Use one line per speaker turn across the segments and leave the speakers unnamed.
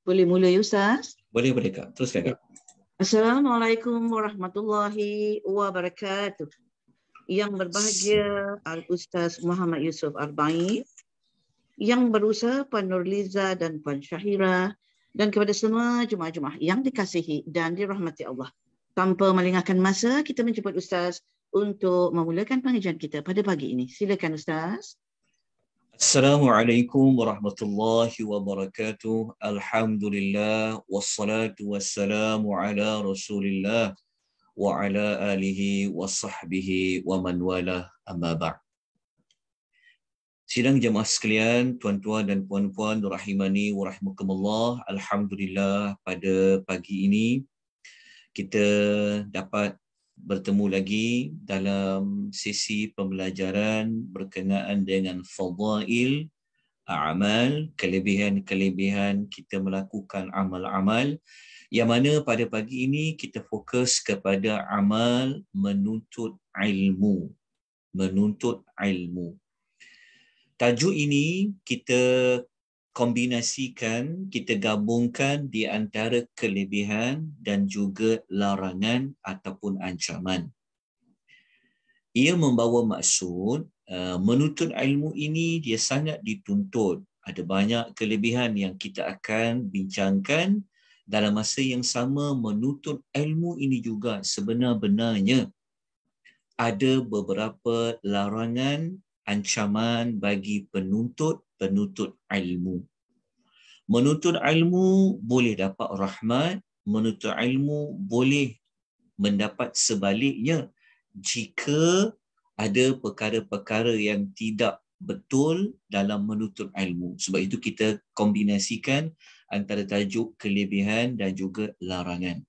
Boleh mula ya Ustaz?
Boleh Kak. Teruskan Kak.
Assalamualaikum warahmatullahi wabarakatuh. Yang berbahagia Al-Ustaz Muhammad Yusuf Arbain, yang berusaha Puan Nurliza dan Puan Syahira, dan kepada semua jemaah-jemaah yang dikasihi dan dirahmati Allah. Tanpa melengahkan masa, kita menjemput Ustaz untuk memulakan pengajian kita pada pagi ini. Silakan Ustaz.
Assalamualaikum warahmatullahi wabarakatuh. Alhamdulillah wassalatu wassalamu ala Rasulillah wa ala alihi wa sahbihi wa man wala, amma ba'd. Sidang jemaah sekalian, tuan-tuan dan puan-puan rahimani wa rahimakumullah. Alhamdulillah pada pagi ini kita dapat bertemu lagi dalam sesi pembelajaran berkenaan dengan fadail a'mal, kelebihan-kelebihan kita melakukan amal-amal, yang mana pada pagi ini kita fokus kepada amal menuntut ilmu. Menuntut ilmu. Tajuk ini kita kombinasikan, kita gabungkan di antara kelebihan dan juga larangan ataupun ancaman. Ia membawa maksud menuntut ilmu ini dia sangat dituntut. Ada banyak kelebihan yang kita akan bincangkan. Dalam masa yang sama, menuntut ilmu ini juga sebenar-benarnya ada beberapa larangan, ancaman bagi penuntut ilmu. Menuntut ilmu boleh dapat rahmat, menuntut ilmu boleh mendapat sebaliknya jika ada perkara-perkara yang tidak betul dalam menuntut ilmu. Sebab itu kita kombinasikan antara tajuk kelebihan dan juga larangan.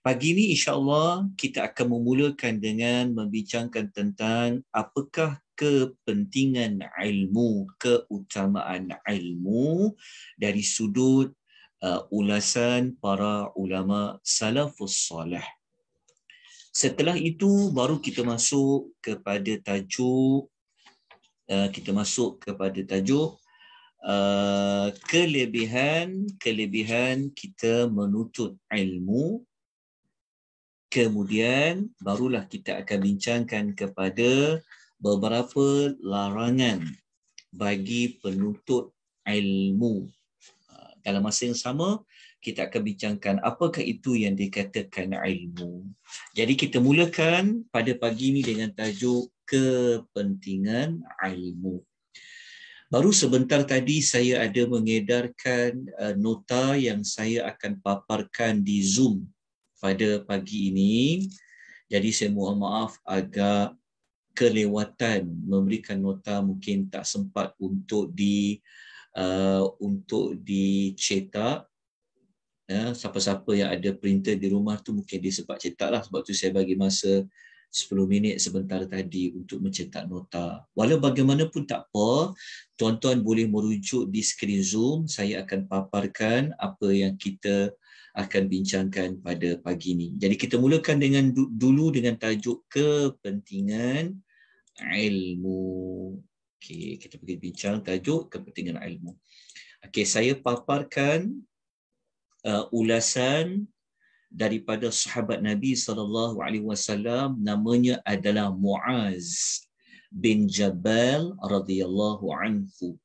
Pagi ini insya-Allah kita akan memulakan dengan membincangkan tentang apakah kepentingan ilmu, keutamaan ilmu dari sudut ulasan para ulama salafus salih. Setelah itu baru kita masuk kepada tajuk kelebihan kita menuntut ilmu. Kemudian barulah kita akan bincangkan kepada beberapa larangan bagi penuntut ilmu. Dalam masa yang sama, kita akan bincangkan apakah itu yang dikatakan ilmu. Jadi kita mulakan pada pagi ini dengan tajuk kepentingan ilmu. Baru sebentar tadi saya ada mengedarkan nota yang saya akan paparkan di Zoom pada pagi ini. Jadi saya mohon maaf agak kelewatan memberikan nota, mungkin tak sempat untuk dicetak. Siapa-siapa yang ada printer di rumah tu mungkin dia sempat cetak lah. Sebab tu saya bagi masa 10 minit sebentar tadi untuk mencetak nota. Walau bagaimanapun tak apa, tuan-tuan boleh merujuk di skrin Zoom. Saya akan paparkan apa yang kita akan bincangkan pada pagi ini. Jadi kita mulakan dulu dengan tajuk kepentingan ilmu. Okey, kita pergi bincang tajuk kepentingan ilmu. Okey, saya paparkan ulasan daripada sahabat Nabi SAW, namanya adalah Muaz bin Jabal radhiyallahu anhu.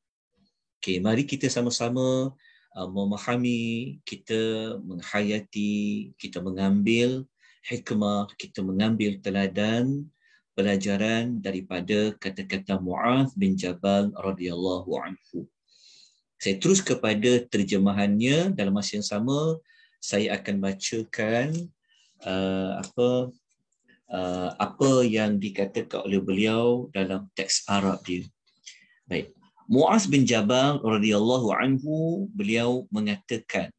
Okey, mari kita sama-sama memahami, kita menghayati, kita mengambil hikmah, kita mengambil teladan pelajaran daripada kata-kata Muaz bin Jabal radhiyallahu anhu. Saya terus kepada terjemahannya. Dalam masa yang sama, saya akan bacakan apa yang dikatakan oleh beliau dalam teks Arab dia. Baik. Muaz bin Jabal radhiyallahu anhu, beliau mengatakan,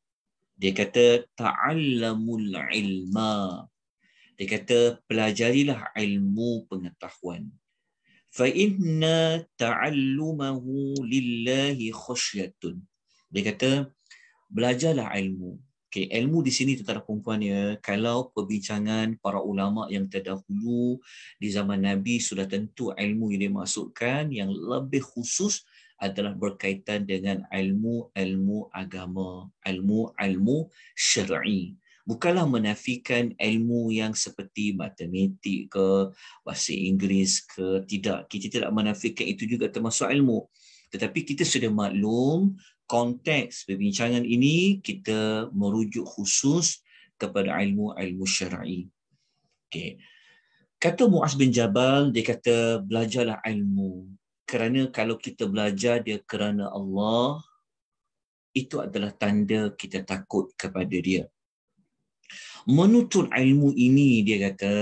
dia kata ta'allamul ilma. Dia kata pelajarilah ilmu pengetahuan. Fa inna ta'allumahu lillahi khasyatun. Dia kata belajarlah ilmu. Okay, ilmu di sini tuan-tuan perempuan ya, kalau perbincangan para ulama yang terdahulu di zaman Nabi, sudah tentu ilmu yang dimaksudkan yang lebih khusus adalah berkaitan dengan ilmu agama, ilmu syar'i. Bukanlah menafikan ilmu yang seperti matematik ke, bahasa Inggeris ke, tidak. Kita tidak menafikan itu juga termasuk ilmu. Tetapi kita sudah maklum konteks perbincangan ini kita merujuk khusus kepada ilmu syar'i. Okay. Kata Muaz bin Jabal, dia kata belajarlah ilmu. Kerana kalau kita belajar dia kerana Allah, itu adalah tanda kita takut kepada dia. Menuntut ilmu ini dia kata,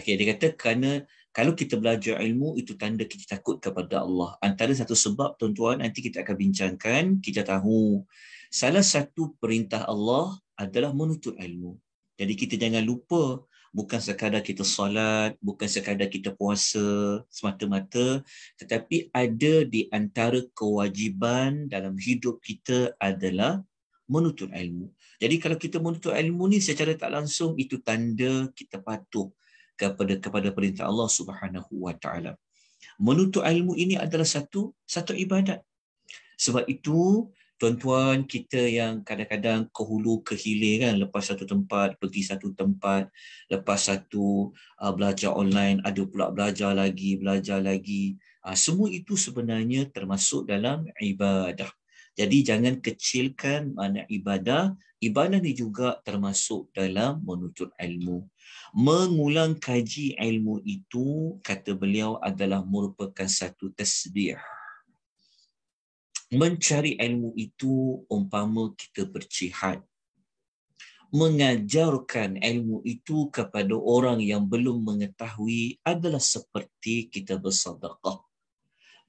dia kata kerana kalau kita belajar ilmu itu tanda kita takut kepada Allah. Antara satu sebab tuan-tuan nanti kita akan bincangkan, kita tahu salah satu perintah Allah adalah menuntut ilmu. Jadi kita jangan lupa, bukan sekadar kita solat, bukan sekadar kita puasa semata-mata, tetapi ada di antara kewajiban dalam hidup kita adalah menuntut ilmu. Jadi kalau kita menuntut ilmu ni secara tak langsung itu tanda kita patuh kepada perintah Allah Subhanahu wa taala. Menuntut ilmu ini adalah satu ibadat. Sebab itu tuan-tuan kita yang kadang-kadang ke hulu ke hilir kan, lepas satu tempat pergi satu tempat, lepas satu belajar online ada pula belajar lagi. Semua itu sebenarnya termasuk dalam ibadah. Jadi jangan kecilkan makna ibadah. Ibadah ni juga termasuk dalam menuntut ilmu. Mengulang kaji ilmu itu, kata beliau, adalah merupakan satu tasbih. Mencari ilmu itu umpama kita berjihad. Mengajarkan ilmu itu kepada orang yang belum mengetahui adalah seperti kita bersedekah.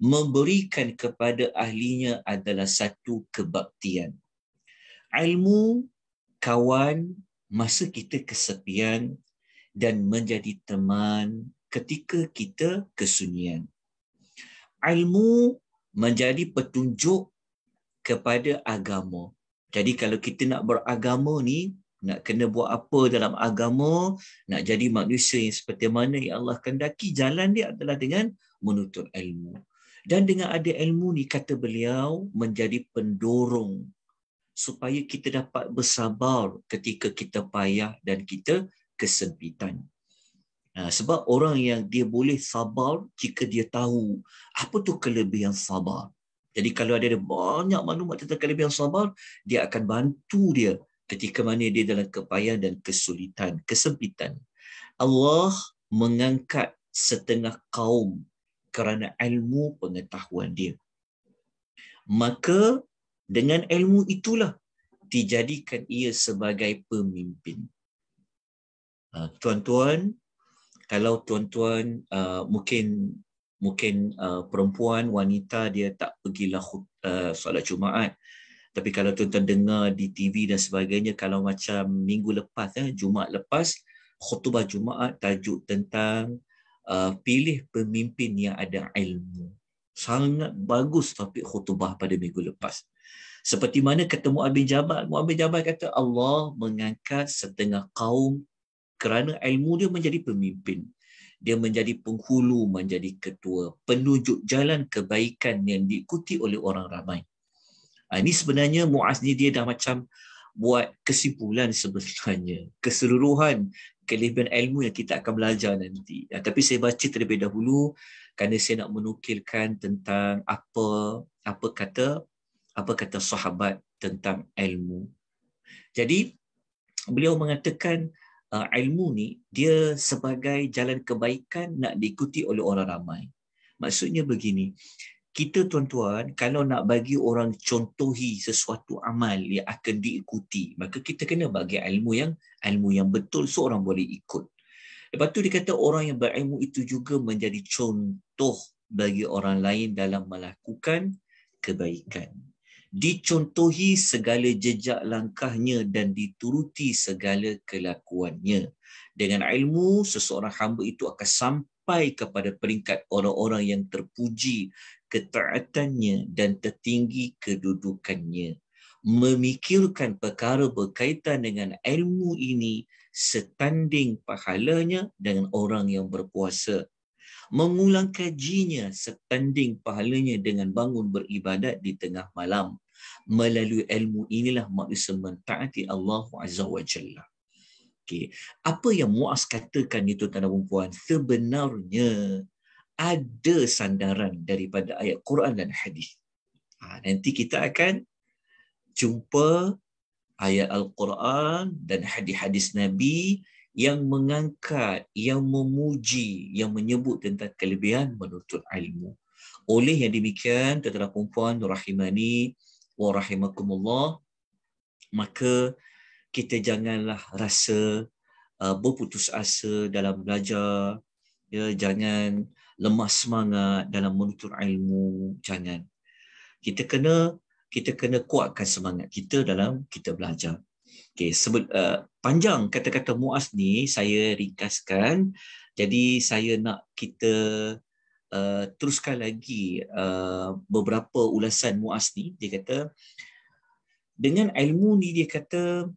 Memberikan kepada ahlinya adalah satu kebaktian. Ilmu kawan masa kita kesepian dan menjadi teman ketika kita kesunyian. Ilmu menjadi petunjuk kepada agama. Jadi kalau kita nak beragama ni, nak kena buat apa dalam agama, nak jadi manusia yang seperti mana yang Allah kehendaki, jalan dia adalah dengan menuntut ilmu. Dan dengan ada ilmu ni, kata beliau, menjadi pendorong supaya kita dapat bersabar ketika kita payah dan kita kesempitan. Sebab orang yang dia boleh sabar jika dia tahu apa tu kelebihan sabar. Jadi kalau ada banyak maklumat tentang kelebihan sabar, dia akan bantu dia ketika mana dia dalam kepayahan dan kesulitan, kesempitan. Allah mengangkat setengah kaum kerana ilmu pengetahuan dia. Maka dengan ilmu itulah dijadikan ia sebagai pemimpin. Tuan-tuan, kalau tuan-tuan mungkin perempuan, wanita dia tak pergilah solat Jumaat. Tapi kalau tuan-tuan dengar di TV dan sebagainya, kalau macam minggu lepas, Jumaat lepas, khutbah Jumaat tajuk tentang pilih pemimpin yang ada ilmu. Sangat bagus topik khutbah pada minggu lepas. Seperti mana kata Muaz bin Jabal. Muaz bin Jabal kata Allah mengangkat setengah kaum kerana ilmu dia menjadi pemimpin. Dia menjadi penghulu, menjadi ketua, penunjuk jalan kebaikan yang diikuti oleh orang ramai. Ini sebenarnya Muaz ni dia dah macam buat kesimpulan sebenarnya. Keseluruhan kelebihan ilmu yang kita akan belajar nanti. Tapi saya baca terlebih dahulu kerana saya nak menukilkan tentang apa kata sahabat tentang ilmu. Jadi beliau mengatakan ilmu ni dia sebagai jalan kebaikan nak diikuti oleh orang ramai. Maksudnya begini, kita tuan-tuan kalau nak bagi orang contohi sesuatu amal yang akan diikuti, maka kita kena bagi ilmu yang betul seorang boleh ikut. Lepas tu dia kata orang yang berilmu itu juga menjadi contoh bagi orang lain dalam melakukan kebaikan. Dicontohi segala jejak langkahnya dan dituruti segala kelakuannya. Dengan ilmu, seseorang hamba itu akan sampai kepada peringkat orang-orang yang terpuji ketaatannya dan tertinggi kedudukannya. Memikirkan perkara berkaitan dengan ilmu ini setanding pahalanya dengan orang yang berpuasa Mengulang kajinya setanding pahalanya dengan bangun beribadat di tengah malam. Melalui ilmu inilah manusia mentaati Allah Azza wa Jalla. Okay. Apa yang Muaz katakan itu, tuan-tuan dan puan, sebenarnya ada sandaran daripada ayat Quran dan hadis. Nanti kita akan jumpa ayat Al-Quran dan hadis-hadis Nabi yang mengangkat, yang memuji, yang menyebut tentang kelebihan menuntut ilmu. Oleh yang demikian, tuan-tuan dan puan rahimani wa rahimakumullah, maka kita janganlah rasa berputus asa dalam belajar, ya, jangan lemah semangat dalam menuntut ilmu, jangan. Kita kena kuatkan semangat kita dalam kita belajar. Okey, panjang kata-kata Muaz ni saya ringkaskan. Jadi saya nak kita teruskan lagi beberapa ulasan Muaz ni. Dia kata dengan ilmu ni, dia kata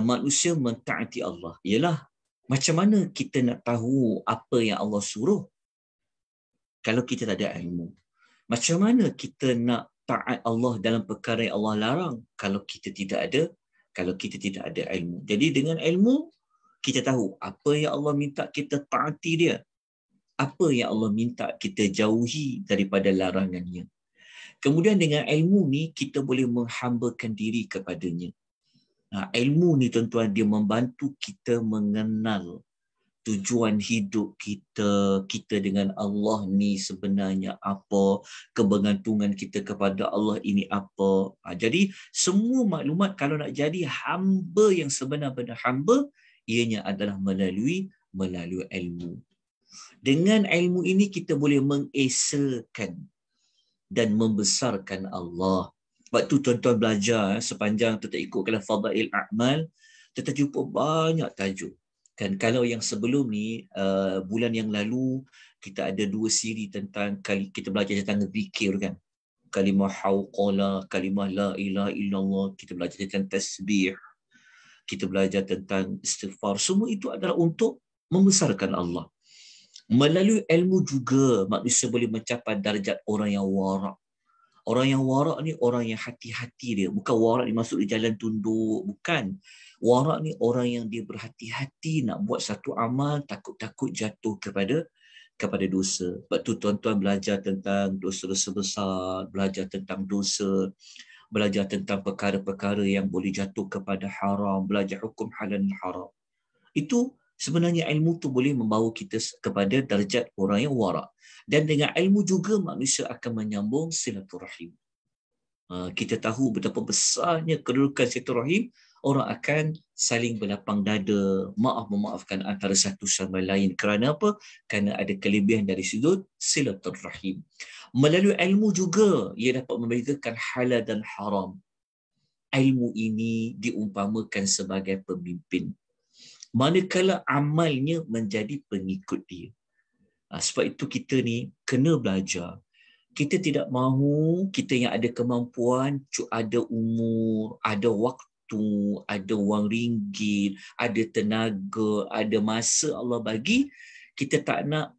manusia mentaati Allah. Ialah macam mana kita nak tahu apa yang Allah suruh kalau kita tak ada ilmu? Macam mana kita nak taat Allah dalam perkara yang Allah larang kalau kita tidak ada ilmu? Jadi dengan ilmu kita tahu apa yang Allah minta kita taati dia, apa yang Allah minta kita jauhi daripada larangannya. Kemudian dengan ilmu ni kita boleh menghambakan diri kepadanya. Ilmu ni tuan-tuan, dia membantu kita mengenal tujuan hidup kita dengan Allah ni sebenarnya apa, kebergantungan kita kepada Allah ini apa. Jadi semua maklumat kalau nak jadi hamba yang sebenar-benar hamba, ianya adalah melalui ilmu. Dengan ilmu ini kita boleh mengesakan dan membesarkan Allah. Waktu tuan-tuan belajar sepanjang tuan-tuan ikutkan Fadail A'mal, tuan-tuan jumpa banyak tajuk. Kan kalau yang sebelum ni, bulan yang lalu, kita ada 2 siri tentang kita belajar tentang zikir kan. Kalimah hauqala, kalimah la ilaha illallah, kita belajar tentang tasbih, kita belajar tentang istighfar. Semua itu adalah untuk membesarkan Allah. Melalui ilmu juga manusia boleh mencapai darjat orang yang warak. Orang yang warak ni orang yang hati-hati dia. Bukan warak dimaksud di jalan tunduk. Bukan. Warak ni orang yang dia berhati-hati nak buat satu amal, takut-takut jatuh kepada dosa. Sebab tu tuan-tuan belajar tentang dosa-dosa besar, belajar tentang dosa, belajar tentang perkara-perkara yang boleh jatuh kepada haram, belajar hukum halal dan haram. Itu sebenarnya ilmu tu boleh membawa kita kepada darjat orang yang warak. Dan dengan ilmu juga manusia akan menyambung silaturahim. Kita tahu betapa besarnya kedudukan silaturahim. Orang akan saling berlapang dada, memaafkan antara satu sama lain. Kerana apa? Kerana ada kelebihan dari sudut silaturahim. Melalui ilmu juga ia dapat membezakan halal dan haram. Ilmu ini diumpamakan sebagai pemimpin, manakala amalnya menjadi pengikut dia. Sebab itu kita ni kena belajar. Kita tidak mahu kita yang ada kemampuan, ada umur, ada waktu, ada wang ringgit, ada tenaga, ada masa Allah bagi, kita tak nak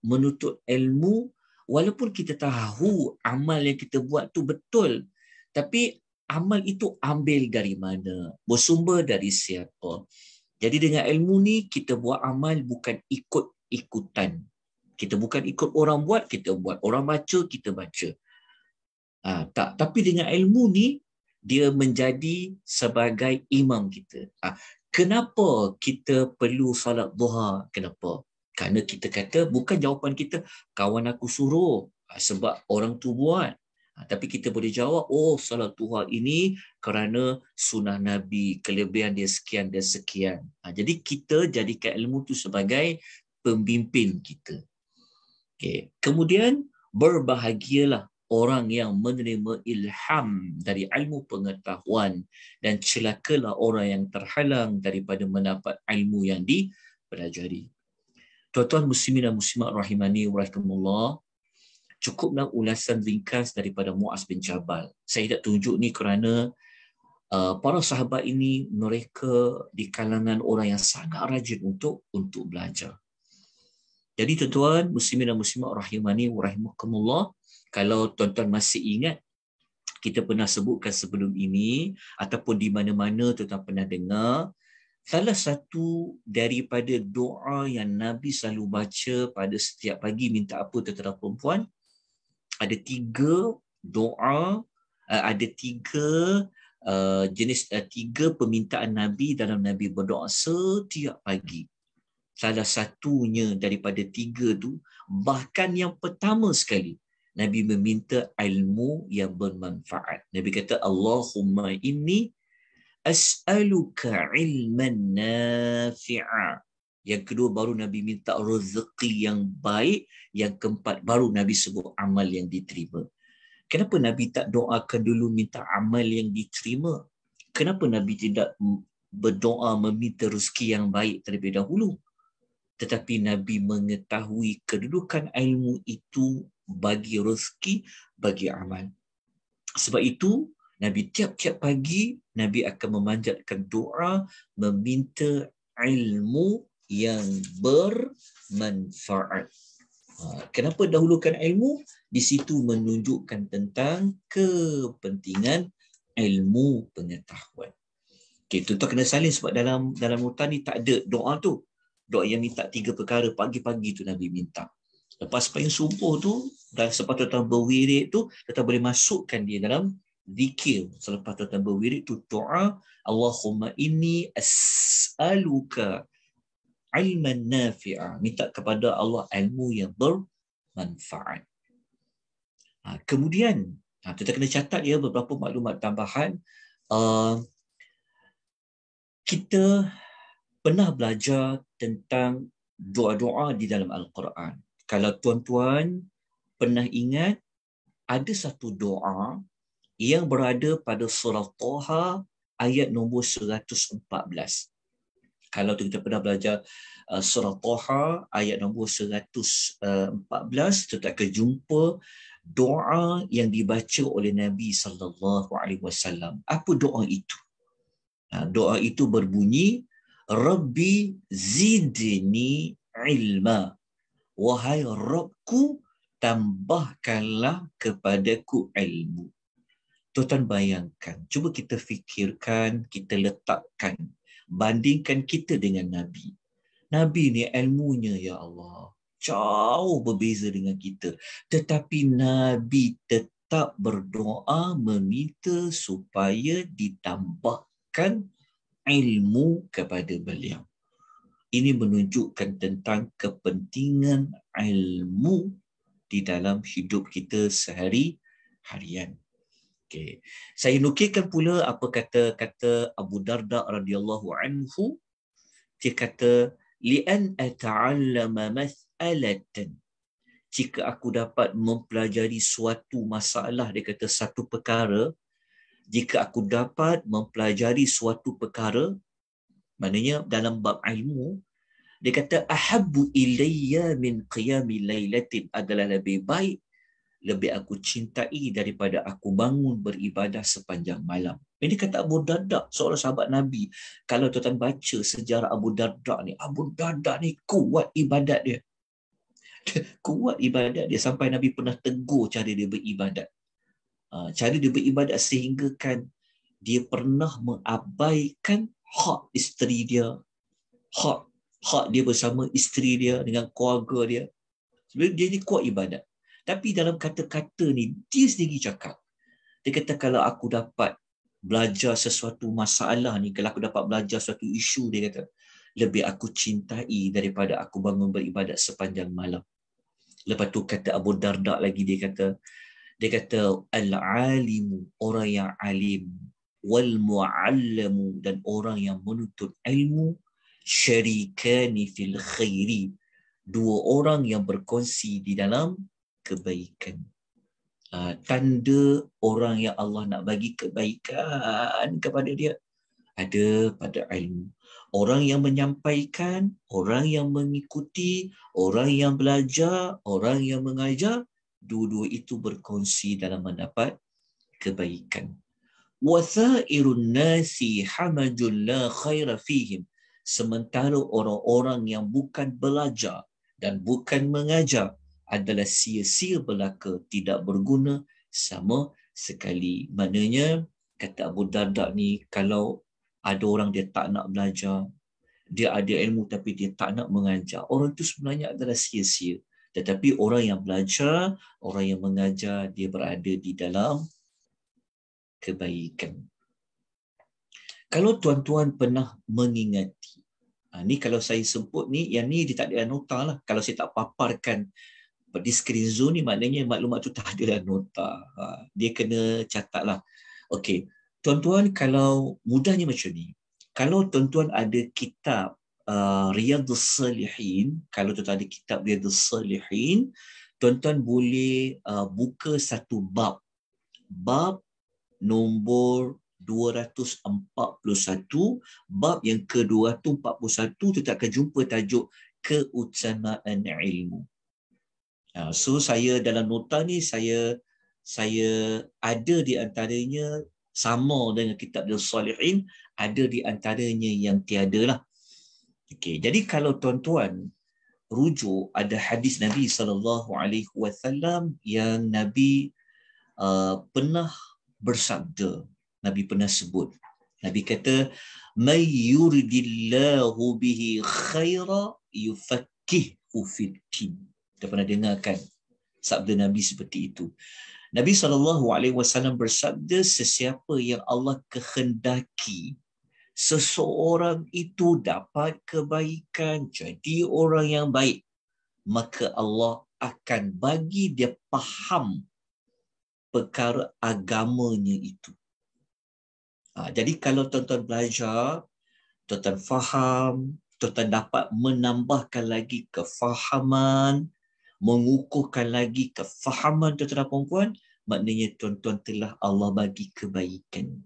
menuntut ilmu walaupun kita tahu amal yang kita buat tu betul. Tapi amal itu ambil dari mana? Bersumber dari siapa? Jadi dengan ilmu ni kita buat amal bukan ikut-ikutan. Kita bukan ikut orang buat, kita buat. Orang baca, kita baca. Tak. Tapi dengan ilmu ni, dia menjadi sebagai imam kita. Kenapa kita perlu salat duha? Kenapa? Kerana kita kata, bukan jawapan kita, kawan aku suruh. Sebab orang tu buat. Tapi kita boleh jawab, salat duha ini kerana sunnah Nabi, kelebihan dia sekian dan sekian. Jadi kita jadikan ilmu itu sebagai pembimbing kita. Okay. Kemudian berbahagialah orang yang menerima ilham dari ilmu pengetahuan, dan celakalah orang yang terhalang daripada mendapat ilmu yang dipelajari. Tuan-tuan muslimin dan muslimat rahimani wa rahimakumullah, cukuplah ulasan ringkas daripada Muaz bin Jabal. Saya tak tunjuk ni kerana para sahabat ini mereka di kalangan orang yang sangat rajin untuk belajar. Jadi tuan-tuan muslimin dan muslimat rahimani wa rahimakumullah, kalau tuan-tuan masih ingat, kita pernah sebutkan sebelum ini ataupun di mana-mana tuan-tuan pernah dengar, salah satu daripada doa yang Nabi selalu baca pada setiap pagi minta apa tuan-tuan dan perempuan, ada 3 doa, ada 3 jenis 3 permintaan Nabi dalam Nabi berdoa setiap pagi. Salah satunya daripada 3 tu, bahkan yang pertama sekali, Nabi meminta ilmu yang bermanfaat. Nabi kata, Allahumma inni as'aluka ilman nafi'a. Yang kedua baru Nabi minta rezeki yang baik. Yang keempat baru Nabi sebut amal yang diterima. Kenapa Nabi tak doakan dulu minta amal yang diterima? Kenapa Nabi tidak berdoa meminta rezeki yang baik terlebih dahulu? Tetapi Nabi mengetahui kedudukan ilmu itu bagi rezeki, bagi amal. Sebab itu, Nabi tiap-tiap pagi, Nabi akan memanjatkan doa, meminta ilmu yang bermanfaat. Kenapa dahulukan ilmu? Di situ menunjukkan tentang kepentingan ilmu pengetahuan. Okay, tuan-tuan kena salin sebab dalam notan ni tak ada doa tu. Doa yang minta 3 perkara pagi-pagi tu Nabi minta. Lepas payung subuh tu dan selepas tuan-tuan berwirid tu, tuan-tuan boleh masukkan dia dalam zikir. Selepas tuan-tuan berwirid tu doa, Allahumma inni as'aluka ilman nafi'a. Minta kepada Allah ilmu yang bermanfaat. Kemudian, tuan-tuan kena catat ya beberapa maklumat tambahan. Kita pernah belajar tentang doa-doa di dalam Al-Quran. Kalau tuan-tuan pernah ingat, ada satu doa yang berada pada surah Taha ayat nombor 114. Kalau kita pernah belajar surah Taha ayat nombor 114, kita akan jumpa doa yang dibaca oleh Nabi SAW. Apa doa itu? Doa itu berbunyi, Rabbi zidni ilma. Wahai Rabbku, tambahkanlah kepadaku ilmu. Tuan-tuan bayangkan, cuba kita fikirkan, kita letakkan, bandingkan kita dengan Nabi. Nabi ni ilmunya, ya Allah, jauh berbeza dengan kita. Tetapi Nabi tetap berdoa meminta supaya ditambahkan ilmu kepada beliau. Ini menunjukkan tentang kepentingan ilmu di dalam hidup kita sehari-harian. Okay. Saya nukilkan pula apa kata Abu Darda radhiyallahu anhu. Dia kata, li'an ata'allama mas'alatan. Jika aku dapat mempelajari suatu masalah, dia kata satu perkara, jika aku dapat mempelajari suatu perkara, maknanya dalam bab ilmu, dia kata ahabbu ilayya min qiyami lailatin, adalah lebih baik, lebih aku cintai daripada aku bangun beribadah sepanjang malam. Ini kata Abu Darda, seorang sahabat Nabi. Kalau tuan-tuan baca sejarah Abu Darda ni kuat ibadat dia. Kuat ibadat dia sampai Nabi pernah tegur cara dia beribadat. Cara dia beribadat sehingga kan dia pernah mengabaikan hak isteri dia, hak dia bersama isteri dia dengan keluarga dia. Sebenarnya dia ni kuat ibadat. Tapi dalam kata-kata ni dia sendiri cakap, dia kata kalau aku dapat belajar sesuatu masalah ni, kalau aku dapat belajar suatu isu, dia kata lebih aku cintai daripada aku bangun beribadat sepanjang malam. Lepas tu kata Abu Darda lagi, dia kata al-alimu, orang yang alim, wal mu'allamu, dan orang yang menuntut ilmu, syarikani fil khairi, 2 orang yang berkongsi di dalam kebaikan. Tanda orang yang Allah nak bagi kebaikan kepada dia ada pada ilmu. Orang yang menyampaikan, orang yang mengikuti, orang yang belajar, orang yang mengajar, dua-dua itu berkongsi dalam mendapat kebaikan. Wasairun nasi hamajun la khaira fihim. Sementara orang-orang yang bukan belajar dan bukan mengajar adalah sia-sia belaka, tidak berguna sama sekali. Maknanya, kata Abu Darda ni, kalau ada orang dia tak nak belajar, dia ada ilmu tapi dia tak nak mengajar, orang itu sebenarnya adalah sia-sia. Tetapi orang yang belajar, orang yang mengajar, dia berada di dalam kebaikan. Kalau tuan-tuan pernah mengingati, ni kalau saya sebut ni, yang ni dia tak ada nota lah. Kalau saya tak paparkan di screen Zoom ni, maknanya maklumat tu tak ada nota. Dia kena catat lah. Okey, tuan-tuan, kalau mudahnya macam ni, kalau tuan-tuan ada kitab Riyadhus Salihin, kalau tuan-tuan ada kitab Riyadhus Salihin, tuan-tuan boleh buka satu bab. Bab nombor 241, bab yang ke-241, kita akan jumpa tajuk keutamaan ilmu. So saya dalam nota ni, saya ada di antaranya sama dengan kitab Al-Salihin, ada di antaranya yang tiada lah. Okey, jadi kalau tuan-tuan rujuk, ada hadis Nabi SAW yang Nabi pernah bersabda, Nabi pernah sebut. Nabi kata, "May yuridillahu bihi khaira yufaqihu fid-din." Kita pernah dengarkan sabda Nabi seperti itu. Nabi SAW bersabda, sesiapa yang Allah kehendaki seseorang itu dapat kebaikan, jadi orang yang baik, maka Allah akan bagi dia faham perkara agamanya itu. Jadi kalau tuan-tuan belajar, tuan-tuan faham, tuan-tuan dapat menambahkan lagi kefahaman, mengukuhkan lagi kefahaman tuan-tuan dan puan-puan, maknanya tuan-tuan telah Allah bagi kebaikan.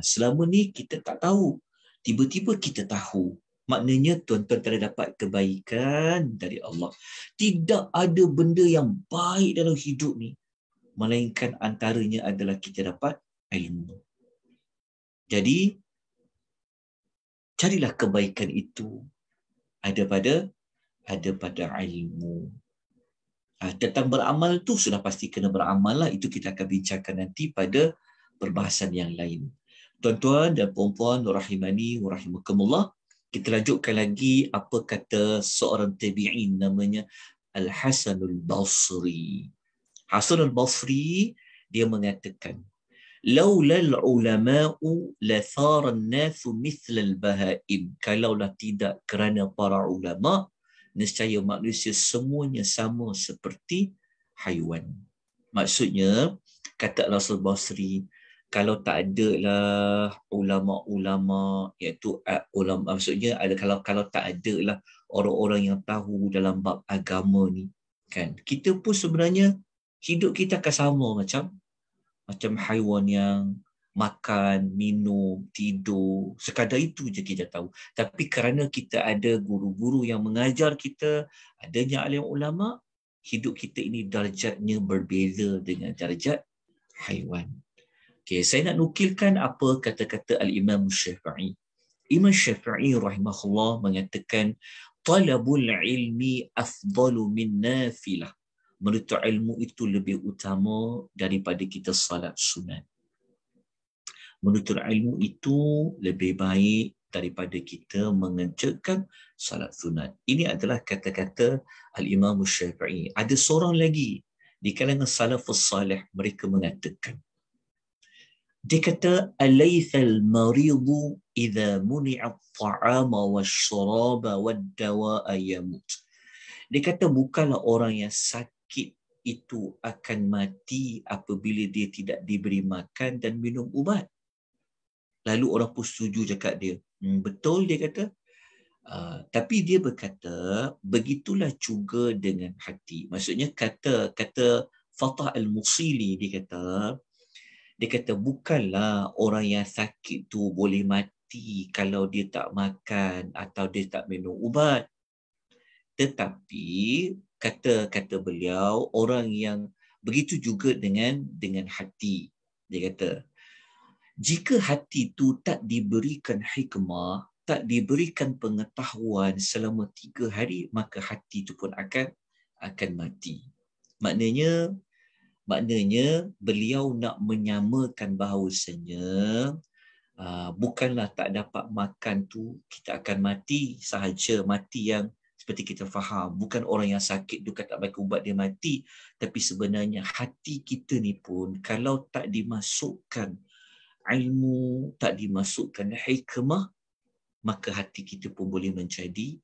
Selama ni kita tak tahu, tiba-tiba kita tahu, maknanya tuan-tuan telah dapat kebaikan dari Allah. Tidak ada benda yang baik dalam hidup ni, melainkan antaranya adalah kita dapat ilmu. Jadi, carilah kebaikan itu ada pada ilmu. Tentang beramal tu sudah pasti kena beramal lah. Itu kita akan bincangkan nanti pada perbahasan yang lain. Tuan-tuan dan puan-puan rahimani wa rahimakumullah, kita lanjutkan lagi apa kata seorang tabi'in namanya Al-Hasanul Basri. Hasan al-Basri dia mengatakan, laulal ulama'u lathara an-nasu mithla al-bahaim. Kalaulah tidak kerana para ulama, nescaya manusia semuanya sama seperti haiwan. Maksudnya, kata Rasul Basri, kalau tak ada lah ulama-ulama, iaitu ulama, maksudnya ada kalau tak ada lah orang-orang yang tahu dalam bab agama ni, kan, kita pun sebenarnya hidup kita akan sama macam haiwan yang makan, minum, tidur. Sekadar itu je kita tahu. Tapi kerana kita ada guru-guru yang mengajar kita, adanya alim ulama, hidup kita ini darjatnya berbeza dengan darjat haiwan. Okay, saya nak nukilkan apa kata-kata Al-Imam Syafi'i. Imam Syafi'i rahimahullah mengatakan, talabul ilmi afdalu min nafilah. Menuntut ilmu itu lebih utama daripada kita salat sunat. Menuntut ilmu itu lebih baik daripada kita mengerjakan salat sunat. Ini adalah kata-kata Al-Imam Syafi'i. Ada seorang lagi di kalangan salafus salih, mereka mengatakan, dia kata, alaithal maridu idza muni'a at-ta'ama wash-sharaba wad-dawa'a yamut. Dia kata, bukanlah orang yang sakit itu akan mati apabila dia tidak diberi makan dan minum ubat. Lalu orang pun setuju cakap dia. Betul, dia kata. Tapi dia berkata, begitulah juga dengan hati. Maksudnya kata Fatah Al-Musili, dia kata bukanlah orang yang sakit tu boleh mati kalau dia tak makan atau dia tak minum ubat. Tetapi kata beliau, orang yang begitu juga dengan hati. Dia kata, Jika hati itu tak diberikan hikmah, tak diberikan pengetahuan selama 3 hari, maka hati itu pun akan mati. Maknanya beliau nak menyamakan bahawasanya bukanlah tak dapat makan tu kita akan mati sahaja, mati yang seperti kita faham, bukan orang yang sakit tu tak bagi ubat dia mati, tapi sebenarnya hati kita ni pun kalau tak dimasukkan ilmu, tak dimasukkan hikmah, maka hati kita pun boleh menjadi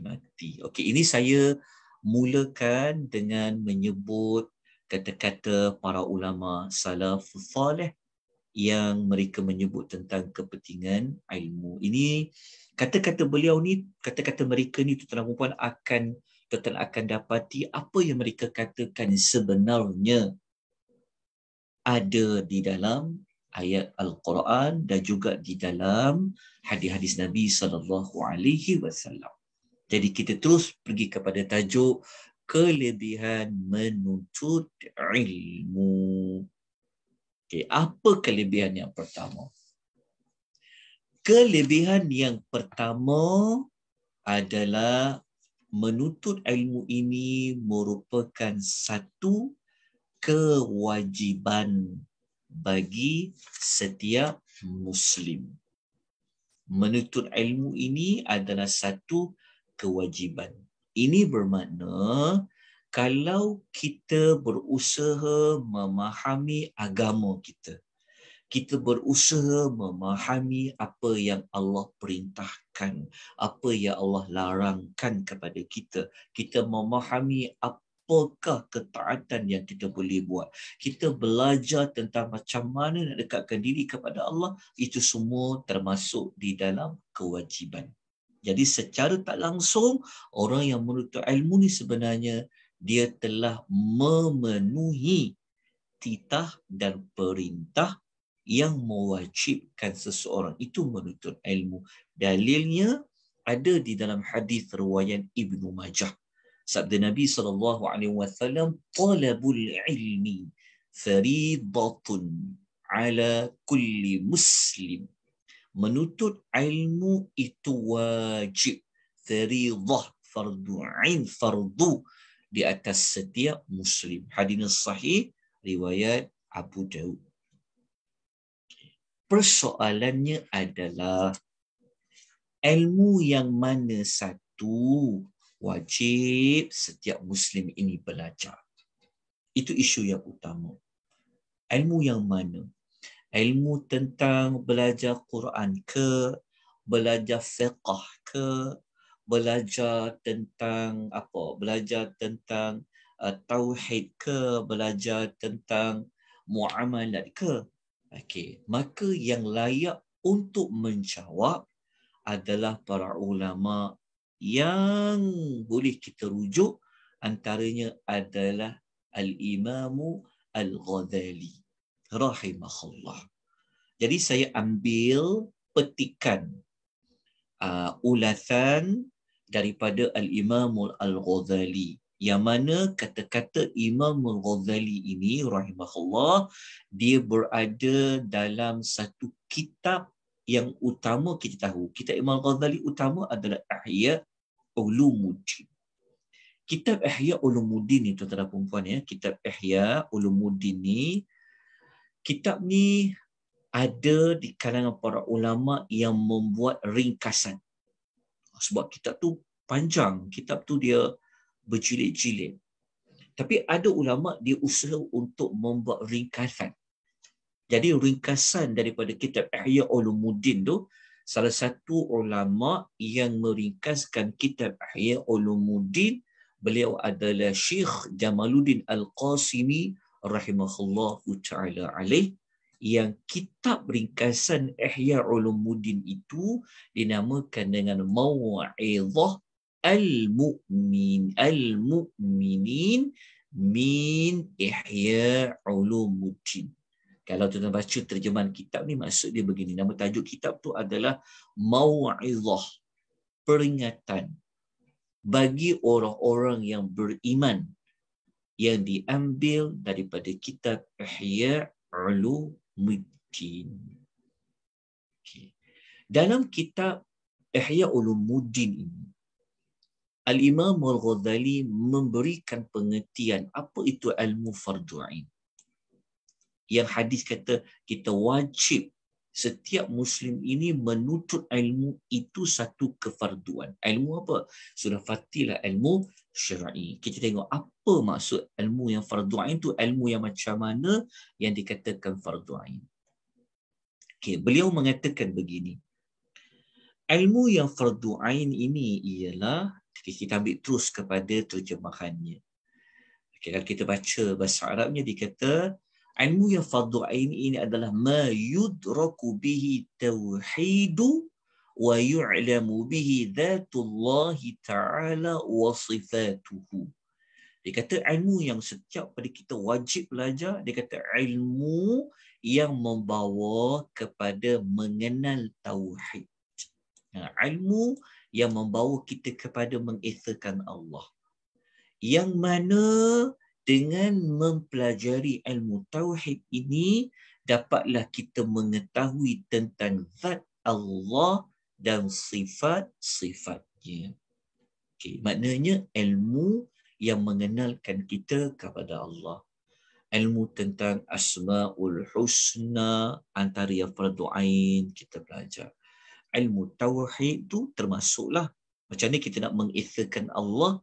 mati. Okey, ini saya mulakan dengan menyebut kata-kata para ulama salafus salih yang mereka menyebut tentang kepentingan ilmu. Ini kata-kata beliau ni, kata-kata mereka ni tuan-tuan dan puan akan dapati apa yang mereka katakan sebenarnya ada di dalam ayat Al-Quran dan juga di dalam hadis-hadis Nabi SAW. Jadi kita terus pergi kepada tajuk kelebihan menuntut ilmu. Okay, apa kelebihan yang pertama? Kelebihan yang pertama adalah menuntut ilmu ini merupakan satu kewajiban bagi setiap Muslim. Menuntut ilmu ini adalah satu kewajiban. Ini bermakna kalau kita berusaha memahami agama kita, kita berusaha memahami apa yang Allah perintahkan, apa yang Allah larangkan kepada kita, kita memahami apakah ketaatan yang kita boleh buat, kita belajar tentang macam mana nak dekatkan diri kepada Allah, itu semua termasuk di dalam kewajiban. Jadi secara tak langsung, orang yang menuntut ilmu ni sebenarnya dia telah memenuhi titah dan perintah yang mewajibkan seseorang itu menuntut ilmu. Dalilnya ada di dalam hadis riwayat Ibnu Majah. Sabda Nabi SAW, talabul ilmi faridatun ala kulli muslim. Menuntut ilmu itu wajib, faridah, fardu'ain, fardu di atas setiap Muslim. Hadis sahih riwayat Abu Daud. Persoalannya adalah ilmu yang mana satu wajib setiap Muslim ini belajar. Itu isu yang utama. Ilmu yang mana? Ilmu tentang belajar Quran ke, belajar fiqh ke, belajar tentang apa? Belajar tentang tauhid ke, belajar tentang muamalat ke. Okey, maka yang layak untuk menjawab adalah para ulama yang boleh kita rujuk, antaranya adalah Al-Imamu Al-Ghazali rahimahullah. Jadi saya ambil petikan ulasan daripada Al-Imam Al-Ghazali, yang mana kata-kata Imam Al-Ghazali ini rahimahullah, dia berada dalam satu kitab yang utama. Kita tahu kitab Imam Al-Ghazali utama adalah Ihya Ulumuddin. Kitab Ihya Ulumuddin ni tuan-tuan dan puan-puan ya, kitab Ihya Ulumuddin ni, kitab ni ada di kalangan para ulama yang membuat ringkasan. Sebab kitab tu panjang, kitab tu dia berjilid-jilid. Tapi ada ulama dia usaha untuk membuat ringkasan. Jadi ringkasan daripada kitab Ihya Ulumuddin tu, salah satu ulama yang meringkaskan kitab Ihya Ulumuddin, beliau adalah Syekh Jamaluddin Al-Qasimi rahimahullahu ta'ala alaih, yang kitab ringkasan Ihya Ulumuddin itu dinamakan dengan Mau'izah Al-Mu'minin min Ihya Ulumuddin. Kalau tuan-tuan baca terjemahan kitab ni, maksud dia begini, nama tajuk kitab tu adalah Mau'izah, peringatan bagi orang-orang yang beriman, yang diambil daripada kitab Ihya Okay. Dalam kitab Ihya Ulumuddin ini, Al-Imam Al-Ghazali memberikan pengertian apa itu ilmu fardu ain. Yang hadis kata kita wajib setiap Muslim ini menuntut ilmu itu satu kefarduan. Ilmu apa? Sudah pastilah ilmu syar'i. Kita tengok apa maksud ilmu yang fardu ain tu, ilmu yang macam mana yang dikatakan fardu ain. Okay, beliau mengatakan begini. Ilmu yang fardu ain ini ialah, kita ambil terus kepada terjemahannya. Okay, kalau kita baca bahasa Arabnya dikata ilmu yang fardu ain ini adalah ma yudraku bihi tauhidu wa yu'lamu bihi dzatullahi ta'ala wa sifatuhu. Dia kata ilmu yang setiap pada kita wajib belajar, dia kata ilmu yang membawa kepada mengenal tauhid. Ilmu yang membawa kita kepada mengesakan Allah. Yang mana dengan mempelajari ilmu tauhid ini dapatlah kita mengetahui tentang zat Allah dan sifat-sifatnya. Okay, maknanya ilmu yang mengenalkan kita kepada Allah. Ilmu tentang Asma'ul Husna, antara yang fardu ain kita belajar. Ilmu tauhid tu termasuklah macam ni kita nak mengesakan Allah,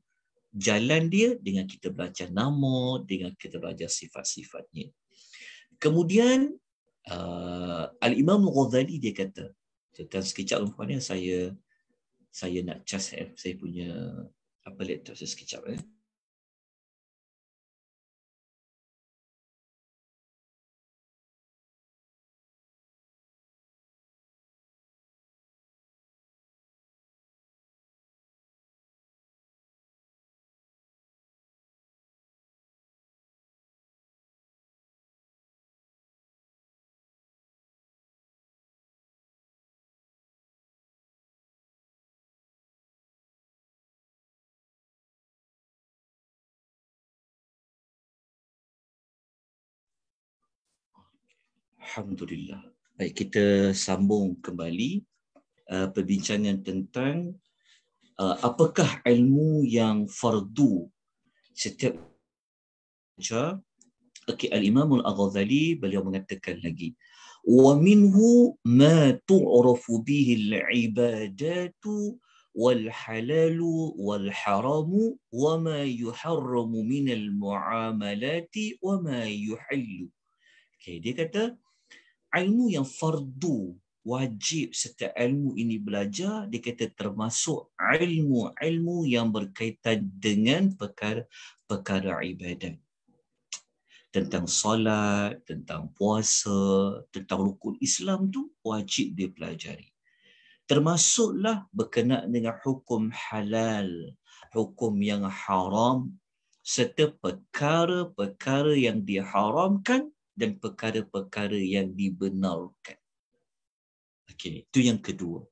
jalan dia dengan kita belajar nama, dengan kita belajar sifat-sifatnya. Kemudian Al-Imam Al-Ghazali dia kata, tentang sekejap rupanya saya nak cas saya punya laptop saya sekejap . Alhamdulillah. Baik, kita sambung kembali perbincangan tentang apakah ilmu yang fardu setiap baca. Okay, Al-Imam Al-Ghazali beliau mengatakan lagi, wa minhu ma tu'rafu bihi al-ibadatu wal halalu wal haramu wa ma yuharramu min al-muamalati wa ma yuhallu. Okay, dia kata ilmu yang fardu wajib setiap ilmu ini belajar, dia kata termasuk ilmu yang berkaitan dengan perkara ibadat. Tentang solat, tentang puasa, tentang rukun Islam tu wajib dia pelajari. Termasuklah berkenaan dengan hukum halal, hukum yang haram, serta perkara-perkara yang diharamkan dan perkara-perkara yang dibenarkan. Okey, itu yang kedua.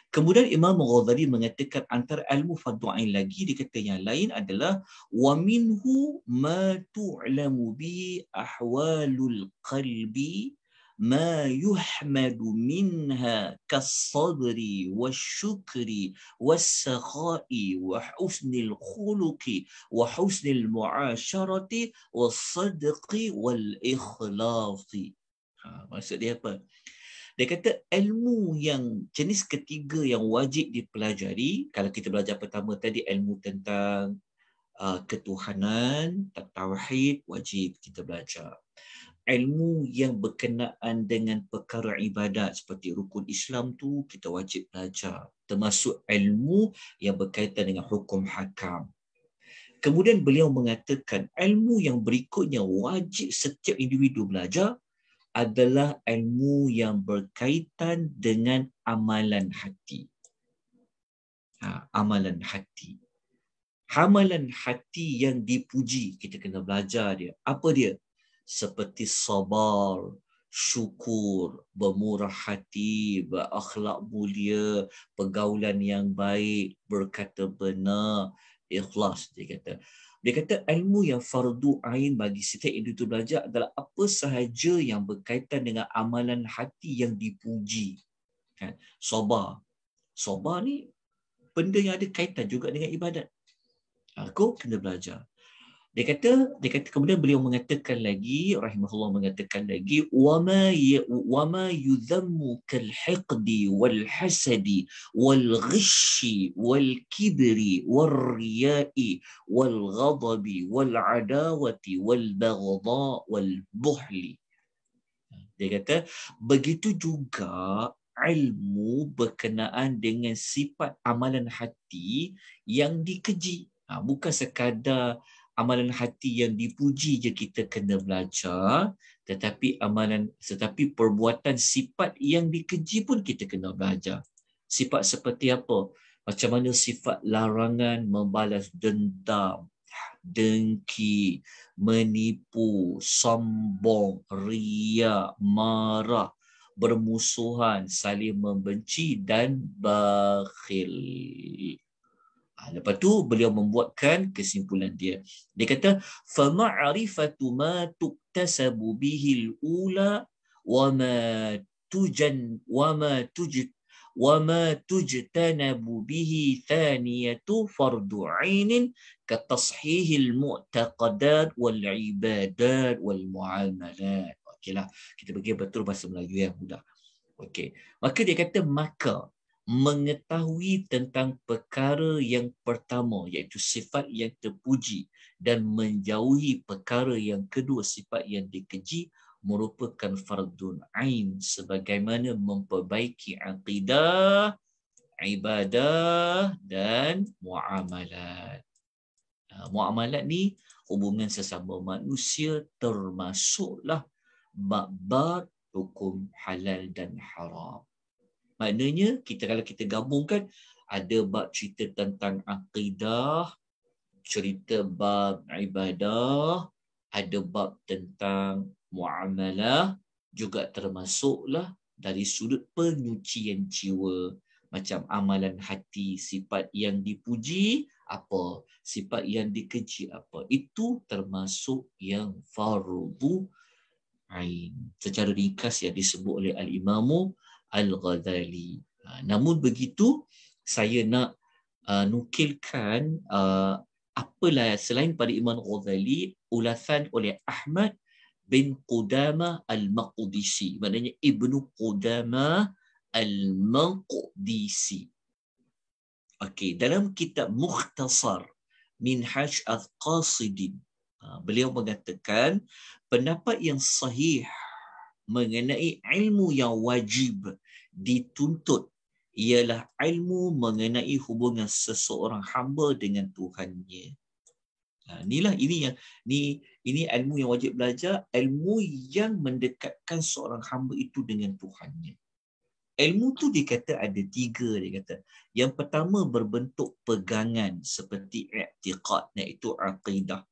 Kemudian Imam Ghazali mengatakan antara ilmu fardu ain lagi, dia kata yang lain adalah wa minhu ma tu'lamu bi ahwalul qalbi ma yuhmadu minha kas-sabri wasyukri was-sakha'i wa husnil khuluqi wa husnil mu'asyarati was-sadqi wal-ikhlasi. Maksud dia apa? Dia kata ilmu yang jenis ketiga yang wajib dipelajari, kalau kita belajar pertama tadi ilmu tentang ketuhanan, tauhid, wajib kita belajar. Ilmu yang berkenaan dengan perkara ibadat seperti rukun Islam tu kita wajib belajar. Termasuk ilmu yang berkaitan dengan hukum hakam. Kemudian beliau mengatakan ilmu yang berikutnya wajib setiap individu belajar adalah ilmu yang berkaitan dengan amalan hati. Amalan hati. Amalan hati yang dipuji, kita kena belajar dia. Apa dia? Seperti sabar, syukur, bermurah hati, berakhlak mulia, pergaulan yang baik, berkata benar, ikhlas, dia kata. Dia kata ilmu yang fardu ain bagi setiap individu belajar adalah apa sahaja yang berkaitan dengan amalan hati yang dipuji. Kan? Sabar. Sabar ni benda yang ada kaitan juga dengan ibadat. Kau kena belajar. Dia kata kemudian beliau mengatakan lagi, rahimahullah mengatakan lagi, wama yudhammu kal hiqdi wal hasadi wal ghishi wal kibri wal riya'i wal ghadabi wal adawati wal baghdha wal buhli. Dia kata begitu juga ilmu berkenaan dengan sifat amalan hati yang dikeji. Bukan sekadar amalan hati yang dipuji je kita kena belajar, tetapi perbuatan sifat yang dikeji pun kita kena belajar. Sifat seperti apa? Macam mana sifat larangan membalas dendam, dengki, menipu, sombong, riya, marah, bermusuhan, saling membenci dan bakhil. Lepas tu beliau membuatkan kesimpulan dia. Dia kata fama'rifatu ma tuktasabu bihil ula wa ma tujtanabu bihi thaniyatu fardu 'ainin ka tashihil mu'taqadat wal ibadat wal muamalat. Okeylah, kita bagi betul bahasa Melayu yang mudah. Okey. Maka dia kata maka mengetahui tentang perkara yang pertama iaitu sifat yang terpuji dan menjauhi perkara yang kedua sifat yang dikeji merupakan fardun ain sebagaimana memperbaiki akidah, ibadah dan muamalat. Muamalat ni hubungan sesama manusia termasuklah bab-bab hukum halal dan haram. Maknanya kalau kita gabungkan ada bab cerita tentang akidah, cerita bab ibadah, ada bab tentang muamalah, juga termasuklah dari sudut penyucian jiwa. Macam amalan hati, sifat yang dipuji apa, sifat yang dikeji apa. Itu termasuk yang fardu ain. Secara ringkas yang disebut oleh Al-Imamu Al-Ghazali. Namun begitu, saya nak nukilkan apalah selain pada Imam Ghazali, ulasan oleh Ahmad bin Qudamah Al-Maqdisi. Maknanya Ibnu Qudamah Al-Maqdisi. Okey, dalam kitab Mukhtasar Minhaj Al-Qasidin, beliau mengatakan pendapat yang sahih mengenai ilmu yang wajib dituntut ialah ilmu mengenai hubungan seseorang hamba dengan Tuhannya. Ini ilmu yang wajib belajar, ilmu yang mendekatkan seorang hamba itu dengan Tuhannya. Ilmu tu dikata ada 3, dia kata. Yang pertama berbentuk pegangan seperti i'tiqad, iaitu aqidah.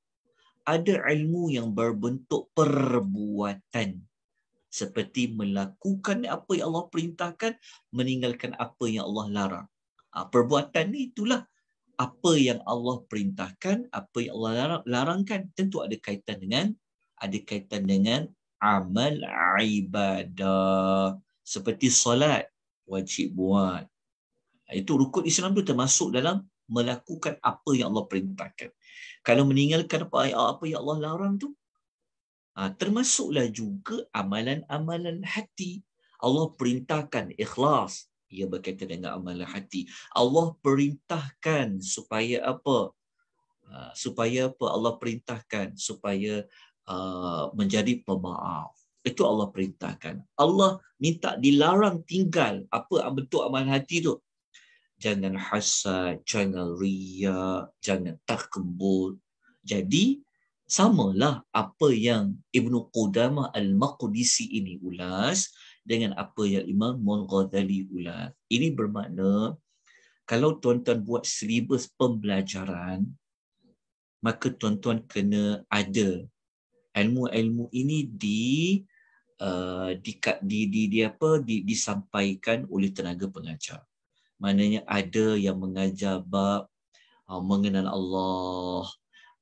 Ada ilmu yang berbentuk perbuatan seperti melakukan apa yang Allah perintahkan, meninggalkan apa yang Allah larang. Perbuatan ni itulah apa yang Allah perintahkan, apa yang Allah larangkan, tentu ada kaitan dengan amal ibadah. Seperti solat wajib buat. Itu rukun Islam tu termasuk dalam melakukan apa yang Allah perintahkan. Kalau meninggalkan apa yang Allah larang tu, termasuklah juga amalan-amalan hati. Allah perintahkan ikhlas, ia berkaitan dengan amalan hati. Allah perintahkan supaya apa? Allah perintahkan supaya menjadi pemaaf. Itu Allah perintahkan. Allah minta dilarang tinggal apa bentuk amalan hati tu. Jangan hasad, jangan riya, jangan takbur. Jadi samalah apa yang Ibnu Qudamah Al-Maqdisi ini ulas dengan apa yang Imam Al-Ghazali ulas. Ini bermakna kalau tuan-tuan buat silibus pembelajaran, maka tuan-tuan kena ada ilmu-ilmu ini disampaikan oleh tenaga pengajar. Maknanya ada yang mengajar bab mengenal Allah,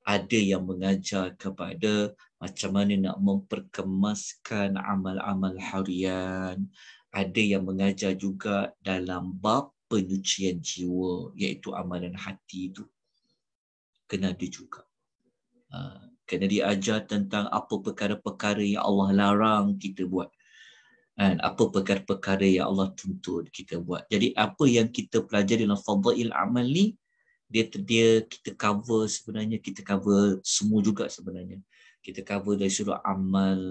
Ada yang mengajar kepada macam mana nak memperkemaskan amal-amal harian. Ada yang mengajar juga dalam bab penyucian jiwa, iaitu amalan hati itu. Kena ada juga. Kena diajar tentang apa perkara-perkara yang Allah larang kita buat. Dan apa perkara-perkara yang Allah tuntut kita buat. Jadi apa yang kita pelajari dalam fadail amal ni, dia kita cover sebenarnya, kita cover semua juga sebenarnya. Kita cover dari sudut amal,